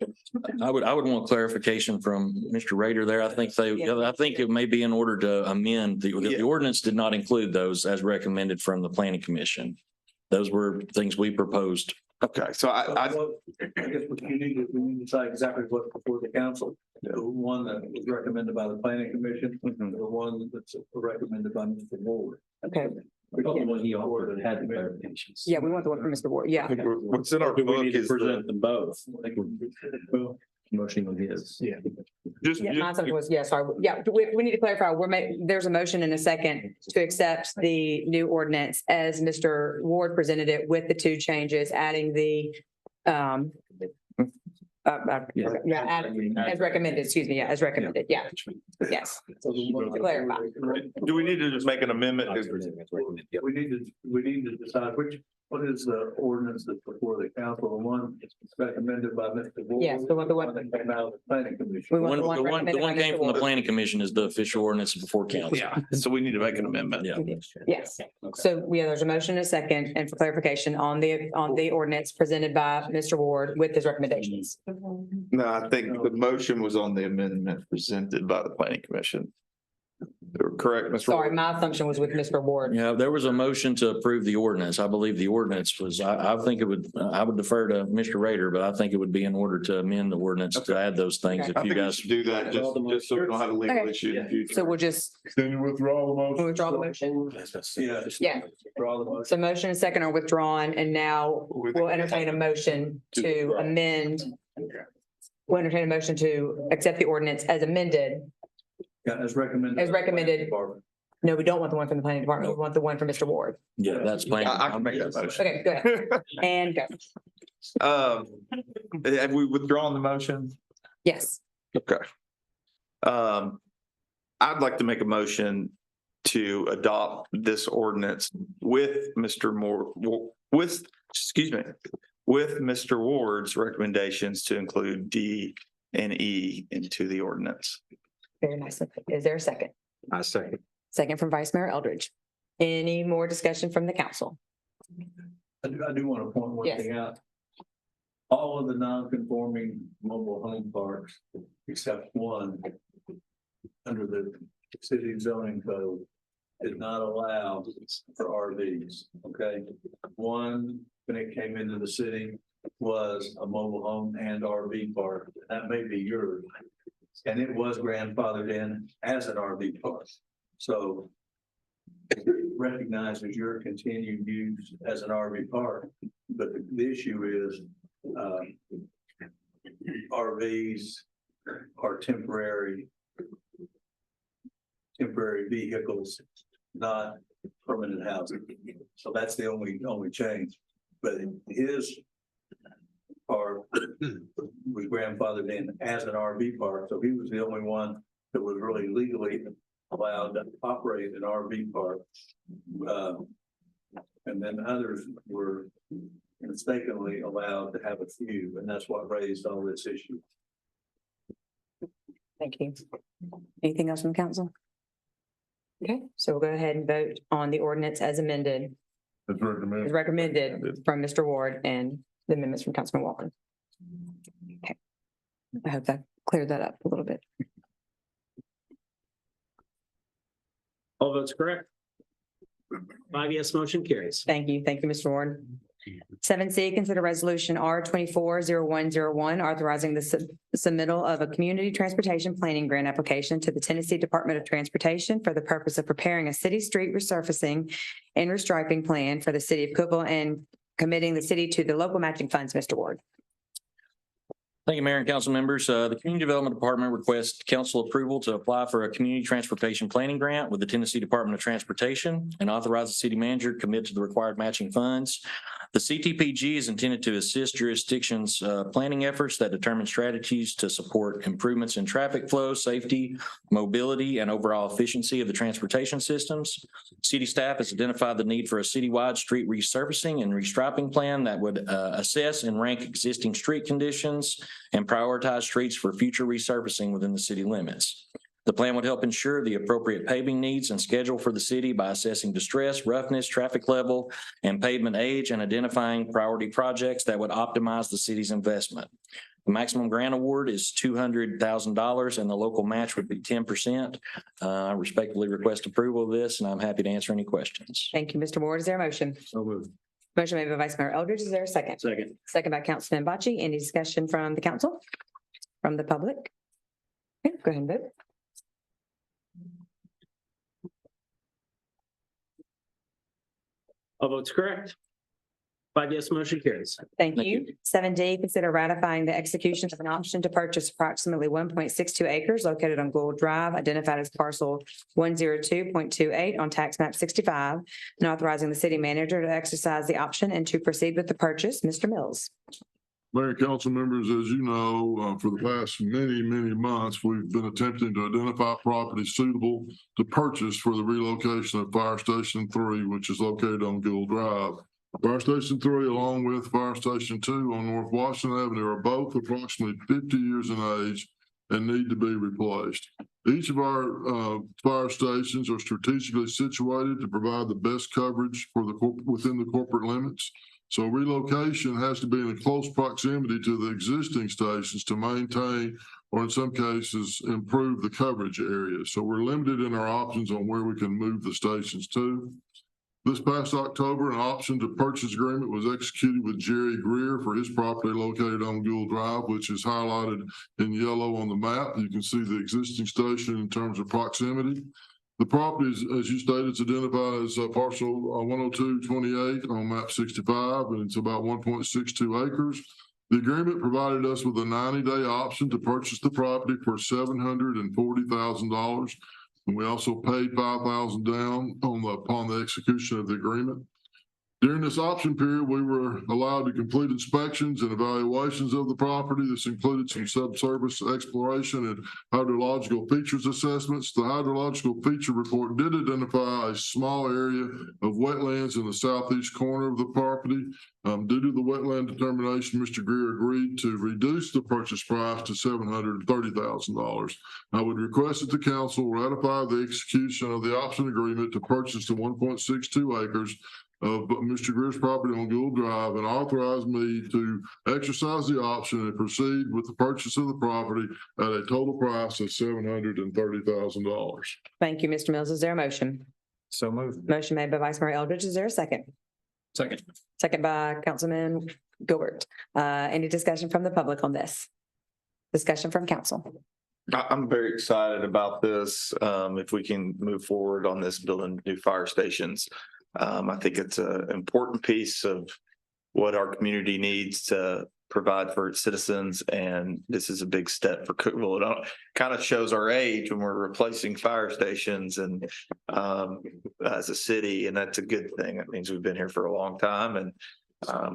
I would want clarification from Mr. Rader there. I think it may be in order to amend the ordinance did not include those as recommended from the planning commission. Those were things we proposed. Okay, so I guess we need to decide exactly what's before the council. The one that was recommended by the planning commission, the one that's recommended by Mr. Ward. Okay. The one he offered had the clarifications. Yeah, we want the one from Mr. Ward. Yeah. what's in our book is present them both. Motion on his. Yeah. Yeah, sorry. Yeah, we need to clarify. There's a motion in a second to accept the new ordinance as Mr. Ward presented it with the two changes, adding the as recommended, excuse me, as recommended, yes. To clarify. Do we need to just make an amendment? We need to decide what is the ordinance that's before the council, the one recommended by Mr. Ward? Yes, the one that came out of the planning commission. The one came from the planning commission is the official ordinance before council. Yeah, so we need to make an amendment. Yeah. Yes. So there's a motion and a second, and for clarification on the ordinance presented by Mr. Ward with his recommendations. No, I think the motion was on the amendment presented by the planning commission. Correct, Mr. Sorry, Ward? my assumption was with Mr. Ward. Yeah, there was a motion to approve the ordinance. I believe the ordinance was, I think it would, I would defer to Mr. Rader, but I think it would be in order to amend the ordinance to add those things Okay. if you guys. Do that, just so we don't have a legal Okay. issue in the future. So we'll just Can you withdraw the motion? withdraw the motion. Yeah. Draw the motion. So motion and second are withdrawn, and now we'll entertain a motion to amend. We'll entertain a motion to accept the ordinance as amended. Yeah, as recommended. As recommended. No, we don't want the one from the planning department. We want the one from Mr. Ward. Yeah, that's plain. I can make that motion. Okay, go ahead. And go. Have we withdrawn the motion? Yes. Okay. I'd like to make a motion to adopt this ordinance with Mr. Moore, with Mr. Ward's recommendations to include D and E into the ordinance. Very nice. Is there a second? I second. Second from Vice Mayor Eldridge. Any more discussion from the council? I do want to point one Yes. thing out. All of the non-conforming mobile home parks, except one, under the city zoning code, is not allowed for RVs, okay? One, when it came into the city, was a mobile home and RV park. That may be yours. And it was grandfathered in as an RV park. So it recognizes your continued use as an RV park, but the issue is RVs are temporary vehicles, not permanent housing. So that's the only change. But his park was grandfathered in as an RV park, so he was the only one that was really legally allowed to operate an RV park. And then others were mistakenly allowed to have a few, and that's what raised all this issue. Thank you. Anything else from the council? Okay, so we'll go ahead and vote on the ordinance as amended, As recommended. as recommended from Mr. Ward and the amendments from Councilman Walker. Okay. I hope that cleared that up a little bit. All votes correct. 5 yes, motion carries. Thank you. Thank you, Mr. Ward. 7C, consider resolution R 240101, authorizing the submittal of a community transportation planning grant application to the Tennessee Department of Transportation for the purpose of preparing a city street resurfacing and restriping plan for the city of Cookeville and committing the city to the local matching funds. Mr. Ward. Thank you, Mayor and council members. The Community Development Department requests council approval to apply for a community transportation planning grant with the Tennessee Department of Transportation and authorize the city manager to commit to the required matching funds. The CTPG is intended to assist jurisdictions' planning efforts that determine strategies to support improvements in traffic flow, safety, mobility, and overall efficiency of the transportation systems. City staff has identified the need for a citywide street resurfacing and restriping plan that would assess and rank existing street conditions and prioritize streets for future resurfacing within the city limits. The plan would help ensure the appropriate paving needs and schedule for the city by assessing distress, roughness, traffic level, and pavement age, and identifying priority projects that would optimize the city's investment. The maximum grant award is $200,000 and the local match would be 10%. I respectfully request approval of this, and I'm happy to answer any questions. Thank you, Mr. Ward. Is there a motion? So moved. Motion made by Vice Mayor Eldridge. Is there a second? Second. Second by Councilman Bocce. Any discussion from the council? From the public? Okay, go ahead and vote. All votes correct. 5 yes, motion carries. Thank you. 7D, consider ratifying the execution of an option to purchase approximately 1.62 acres located on Gould Drive, identified as parcel 102.28 on tax map 65, and authorizing the city manager to exercise the option and to proceed with the purchase. Mr. Mills. Mayor and council members, as you know, for the past many months, we've been attempting to identify property suitable to purchase for the relocation of Fire Station 3, which is located on Gould Drive. Fire Station 3, along with Fire Station 2 on North Washington Avenue, are both approximately 50 years in age and need to be replaced. Each of our fire stations are strategically situated to provide the best coverage for within the corporate limits. So relocation has to be in a close proximity to the existing stations to maintain, or in some cases, improve the coverage area. So we're limited in our options on where we can move the stations to. This past October, an option to purchase agreement was executed with Jerry Greer for his property located on Gould Drive, which is highlighted in yellow on the map. You can see the existing station in terms of proximity. The property, as you stated, is identified as parcel 10228 on map 65, and it's about 1.62 acres. The agreement provided us with a 90-day option to purchase the property for $740,000. And we also paid $5,000 down upon the execution of the agreement. During this option period, we were allowed to complete inspections and evaluations of the property. This included some subsurface exploration and hydrological features assessments. The hydrological feature report did identify a small area of wetlands in the southeast corner of the property. Due to the wetland determination, Mr. Greer agreed to reduce the purchase price to $730,000. I would request that the council ratify the execution of the option agreement to purchase the 1.62 acres of Mr. Greer's property on Gould Drive and authorize me to exercise the option and proceed with the purchase of the property at a total price of $730,000. Thank you, Mr. Mills. Is there a motion? So moved. Motion made by Vice Mayor Eldridge. Is there a second? Second. Second by Councilman Gilbert. Any discussion from the public on this? Discussion from council. I'm very excited about this. If we can move forward on this building new fire stations. I think it's an important piece of what our community needs to provide for its citizens. And this is a big step for Cookeville. It kind of shows our age when we're replacing fire stations and as a city, and that's a good thing. That means we've been here for a long time and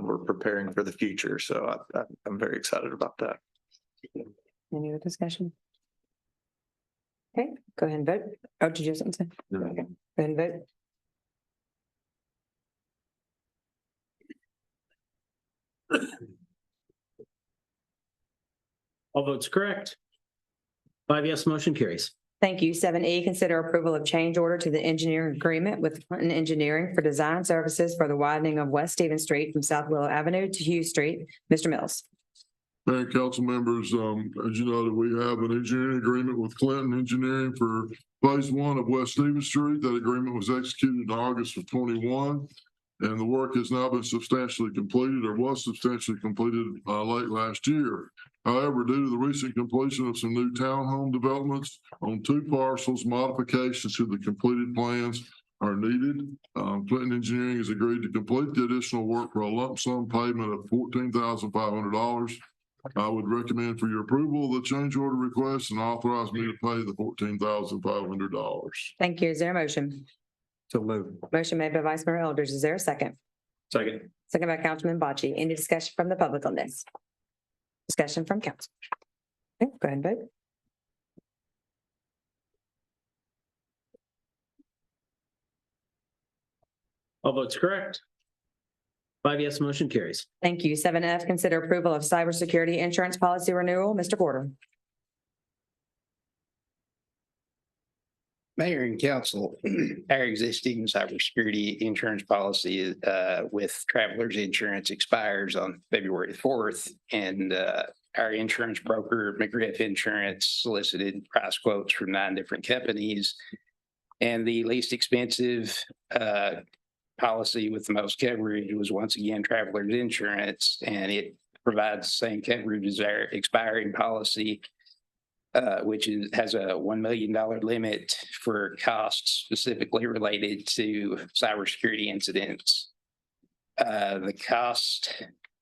we're preparing for the future. So I'm very excited about that. Any other discussion? Okay, go ahead and vote. Oh, did you have something to say? No. Okay, go ahead and vote. All votes correct. 5 yes, motion carries. Thank you. 7E, consider approval of change order to the engineering agreement with Clinton Engineering for design services for the widening of West Stevens Street from South Willow Avenue to Hughes Street. Mr. Mills. Mayor and council members, as you know, we have an engineering agreement with Clinton Engineering for phase 1 of West Stevens Street. That agreement was executed in August of 21. And the work has now been substantially completed, or was substantially completed late last year. However, due to the recent completion of some new townhome developments on 2 parcels, modifications to the completed plans are needed. Clinton Engineering has agreed to complete the additional work for a lump sum payment of $14,500. I would recommend for your approval of the change order request and authorize me to pay the $14,500. Thank you. Is there a motion? So moved. Motion made by Vice Mayor Eldridge. Is there a second? Second. Second by Councilman Bocce. Any discussion from the public on this? Discussion from council. Okay, go ahead and vote. All votes correct. 5 yes, motion carries. Thank you. 7F, consider approval of cybersecurity insurance policy renewal. Mr. Porter. Mayor and council, our existing cybersecurity insurance policy with Travelers Insurance expires on February 4th. And our insurance broker, McGriff Insurance, solicited price quotes from 9 different companies. And the least expensive policy with the most coverage was once again Travelers Insurance, and it provides the same coverage as our expiring policy, which has a $1 million limit for costs specifically related to cybersecurity incidents. The cost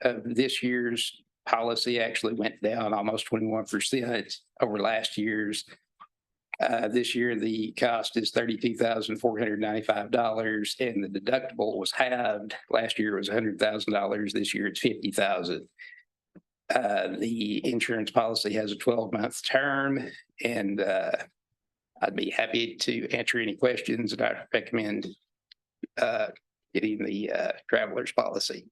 of this year's policy actually went down almost 21% over last year's. This year, the cost is $32,495, and the deductible was halved. Last year it was $100,000. This year it's $50,000. The insurance policy has a 12-month term, and I'd be happy to answer any questions, and I recommend getting the traveler's policy.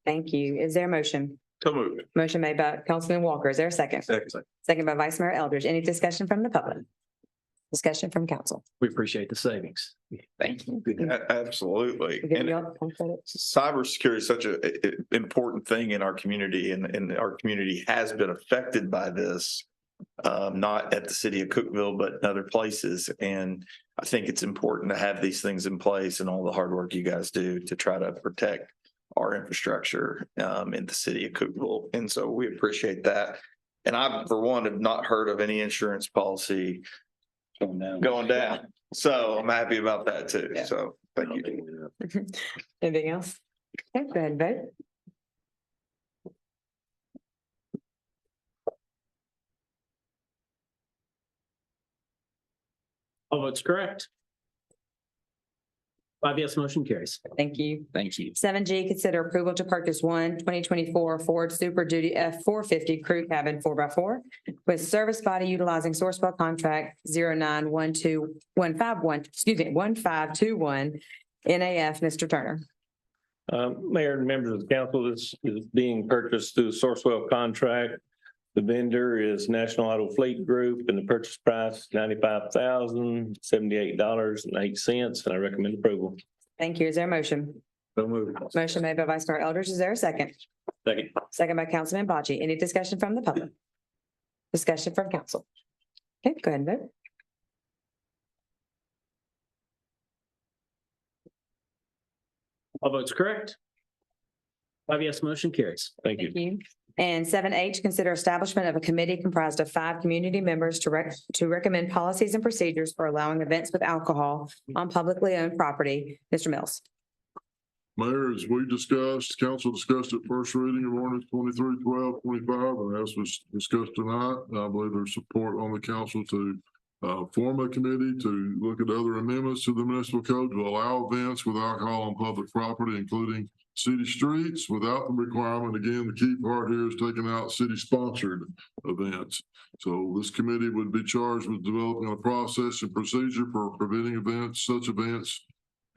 Thank you. Is there a motion? So moved. Motion made by Councilman Walker. Is there a second? Second. Second by Vice Mayor Eldridge. Any discussion from the public? Discussion from council. We appreciate the savings. Thank you. Absolutely. Give And y'all some credit. cybersecurity is such a important thing in our community, and our community has been affected by this. Not at the city of Cookeville, but in other places. And I think it's important to have these things in place and all the hard work you guys do to try to protect our infrastructure in the city of Cookeville. And so we appreciate that. And I, for one, have not heard of any insurance policy going down. So I'm happy about that too. Yeah. So thank you. Anything else? Okay, go ahead and vote. All votes correct. 5 yes, motion carries. Thank you. Thank you. 7G, consider approval to purchase 2024 Ford Super Duty F-450 crew cabin 4x4 with service body utilizing Sourcewell contract 152 NAF, Mr. Turner. Mayor and members of the council, this is being purchased through the Sourcewell contract. The vendor is National Auto Fleet Group, and the purchase price is $95,078.08, and I recommend approval. Thank you. Is there a motion? So moved. Motion made by Vice Mayor Elders. Is there a second? Second. Second by Councilman Bocce. Any discussion from the public? Discussion from council. Okay, go ahead and vote. All votes correct. 5 yes, motion carries. Thank you. Thank you. And 7H, consider establishment of a committee comprised of 5 community members to recommend policies and procedures for allowing events with alcohol on publicly owned property. Mr. Mills. Mayor, as we discussed, council discussed at first reading of ordinance 23-12-25, and as was discussed tonight, I believe there's support on the council to form a committee to look at other amendments to the municipal code to allow events with alcohol on public property, including city streets, without the requirement. Again, the key part here is taking out city-sponsored events. So this committee would be charged with developing a process and procedure for preventing such events.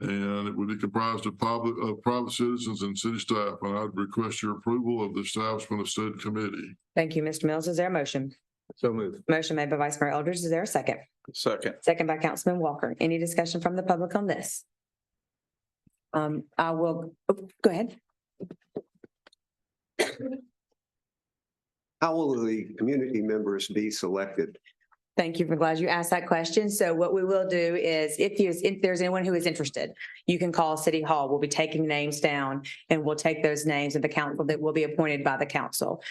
And it would be comprised of private citizens and city staff. And I'd request your approval of the establishment of said committee. Thank you, Mr. Mills. Is there a motion? So moved. Motion made by Vice Mayor Elders. Is there a second? Second. Second by Councilman Walker. Any discussion from the public on this? I will, go ahead. How will the community members be selected? Thank you. I'm glad you asked that question. So what we will do is if there's anyone who is interested, you can call City Hall. We'll be taking names down and we'll take those names of the council that will be appointed by the council.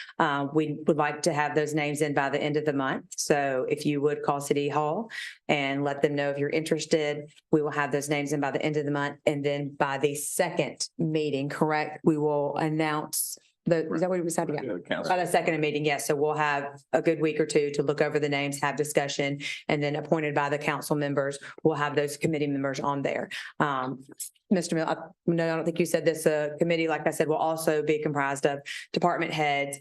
We would like to have those names in by the end of the month. So if you would call City Hall and let them know if you're interested, we will have those names in by the end of the month. And then by the second meeting, correct, we will announce is that what we decided? Yeah. By the second meeting, yes. So we'll have a good week or two to look over the names, have discussion, and then appointed by the council members, we'll have those committee members on there. Mr. Mill, no, I don't think you said this. Committee, like I said, will also be comprised of department heads,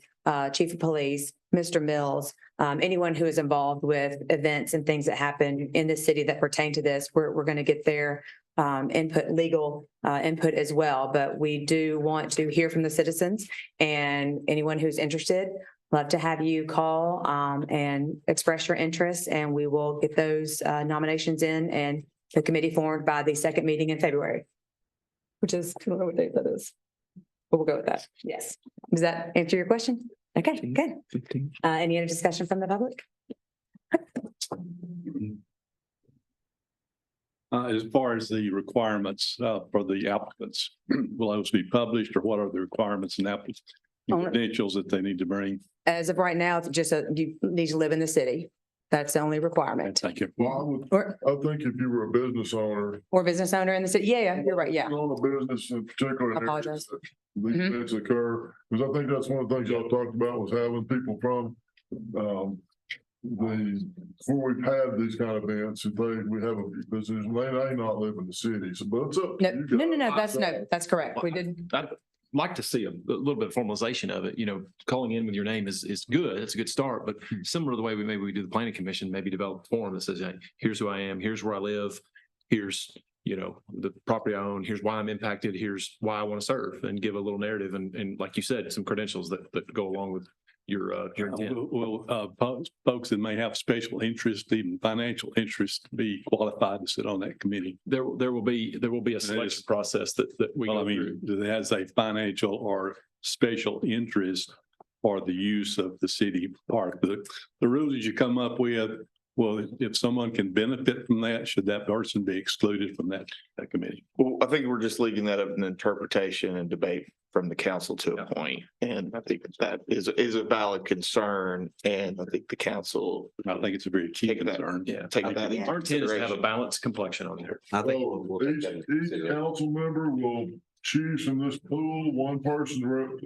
chief of police, Mr. Mills, anyone who is involved with events and things that happen in the city that pertain to this. We're going to get their input, legal input as well, but we do want to hear from the citizens and anyone who's interested. Love to have you call and express your interest, and we will get those nominations in and the committee formed by the second meeting in February, which is, I don't know what date that is, but we'll go with that. Yes. Does that answer your question? Okay, good. Any other discussion from the public? As far as the requirements for the applicants, will those be published, or what are the requirements and credentials that they need to bring? As of right now, it's just you need to live in the city. That's the only requirement. Thank you. Well, I think if you were a business owner. Or business owner in the city. Yeah, you're right. Yeah. On a business in particular. I apologize. These events occur, because I think that's one of the things y'all talked about was having people from before we've had these kind of events, if we have a business, they may not live in the city. So, but it's up to you guys. That's correct. We did. I'd like to see a little bit of formalization of it. You know, calling in with your name is good. It's a good start, but similar to the way we do the planning commission, maybe develop a form that says, hey, here's who I am, here's where I live, here's, you know, the property I own, here's why I'm impacted, here's why I want to serve, and give a little narrative and like you said, some credentials that go along your intent. Folks that may have special interest, even financial interest, be qualified to sit on that committee. There will be a selection process that we Well, I go through. mean, that has a financial or special interest for the use of the city park. The rules that you come up with, well, if someone can benefit from that, should that person be excluded from that committee? Well, I think we're just leaving that up in interpretation and debate from the council to a point. And I think that is a valid concern. And I think the council. I think it's a very key concern. Take that into Our intent is to have a consideration. balanced complexion on there. I think Each council member will choose from this pool, one person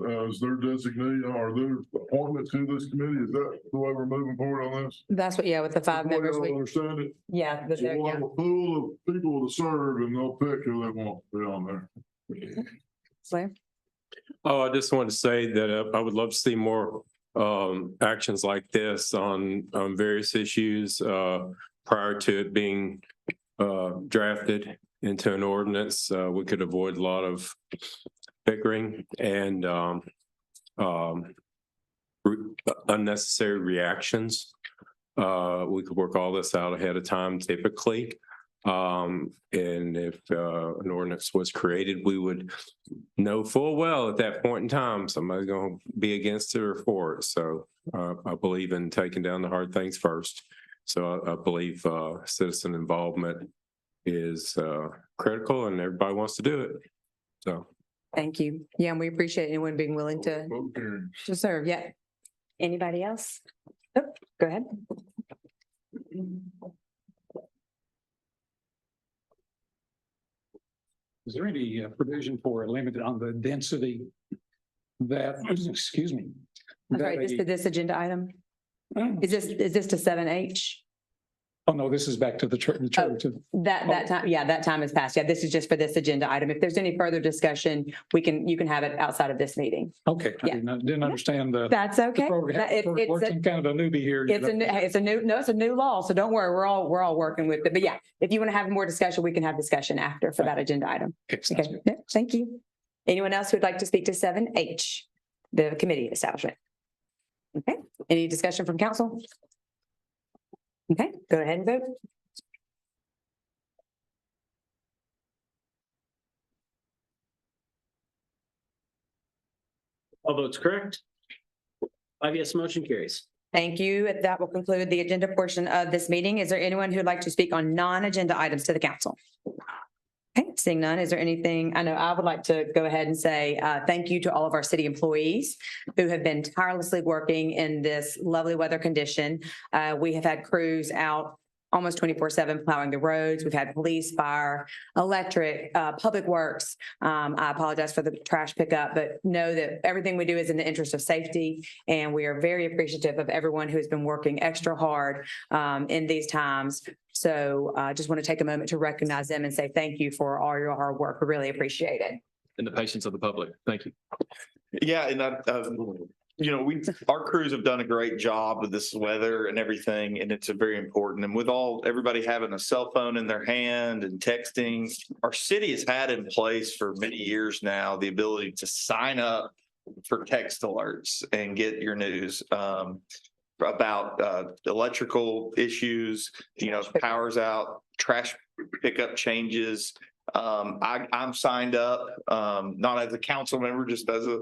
as their designee or their appointment to this committee. Is that the way we're moving forward on this? That's what, yeah, with the five members. Y'all understand it? Yeah, but So there, we'll yeah. have a pool of people to serve and they'll pick who they want to be on there. Slayer? Oh, I just want to say that I would love to see more actions like this on various issues prior to it being drafted into an ordinance. We could avoid a lot of bickering and unnecessary reactions. We could work all this out ahead of time typically. And if an ordinance was created, we would know full well at that point in time, somebody's going to be against it or for it. So I believe in taking down the hard things first. So I believe citizen involvement is critical and everybody wants to do it. So. Thank you. Yeah, and we appreciate anyone being willing to serve. Yeah. Anybody else? Oh, go ahead. Is there any provision for a limit on the density that, excuse me? I'm sorry, this agenda item? Is this to 7H? Oh, no, this is back to the church. That time, yeah, that time has passed. Yeah, this is just for this agenda item. If there's any further discussion, you can have it outside of this meeting. Okay, I Yeah. didn't understand the. That's okay. I'm kind of a newbie here. It's a new law, so don't worry. We're all working with it. But yeah, if you want to have more discussion, we can have discussion after for that agenda item. Okay, yeah, thank you. Anyone else who'd like to speak to 7H, the committee establishment? Okay, any discussion from council? Okay, go ahead and vote. All votes correct. 5 yes, motion carries. Thank you. That will conclude the agenda portion of this meeting. Is there anyone who'd like to speak on non-agenda items to the council? Okay, seeing none, is there anything? I know I would like to go ahead and say thank you to all of our city employees who have been tirelessly working in this lovely weather condition. We have had crews out almost 24/7 plowing the roads. We've had police, fire, electric, public works. I apologize for the trash pickup, but know that everything we do is in the interest of safety. And we are very appreciative of everyone who has been working extra hard in these times. So I just want to take a moment to recognize them and say thank you for all your hard work. We really appreciate it. And the patience of the public. Thank you. Yeah, and our crews have done a great job with this weather and everything, and it's a very important. And with everybody having a cell phone in their hand and texting, our city has had in place for many years now the ability to sign up for text alerts and get your news about electrical issues, power's out, trash pickup changes. I'm signed up, not as a council member, just as a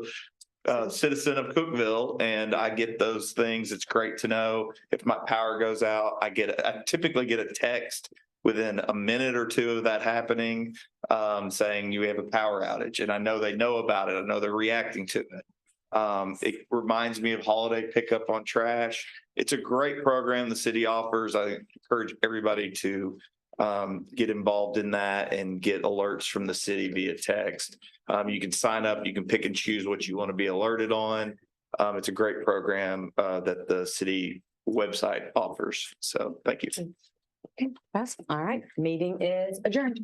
citizen of Cookeville, and I get those things. It's great to know if my power goes out. I typically get a text within a minute or two of that happening, saying you have a power outage, and I know they know about it. I know they're reacting to it. It reminds me of holiday pickup on trash. It's a great program the city offers. I encourage everybody to get involved in that and get alerts from the city via text. You can sign up, you can pick and choose what you want to be alerted on. It's a great program that the city website offers. So thank you. Okay, all right. Meeting is adjourned.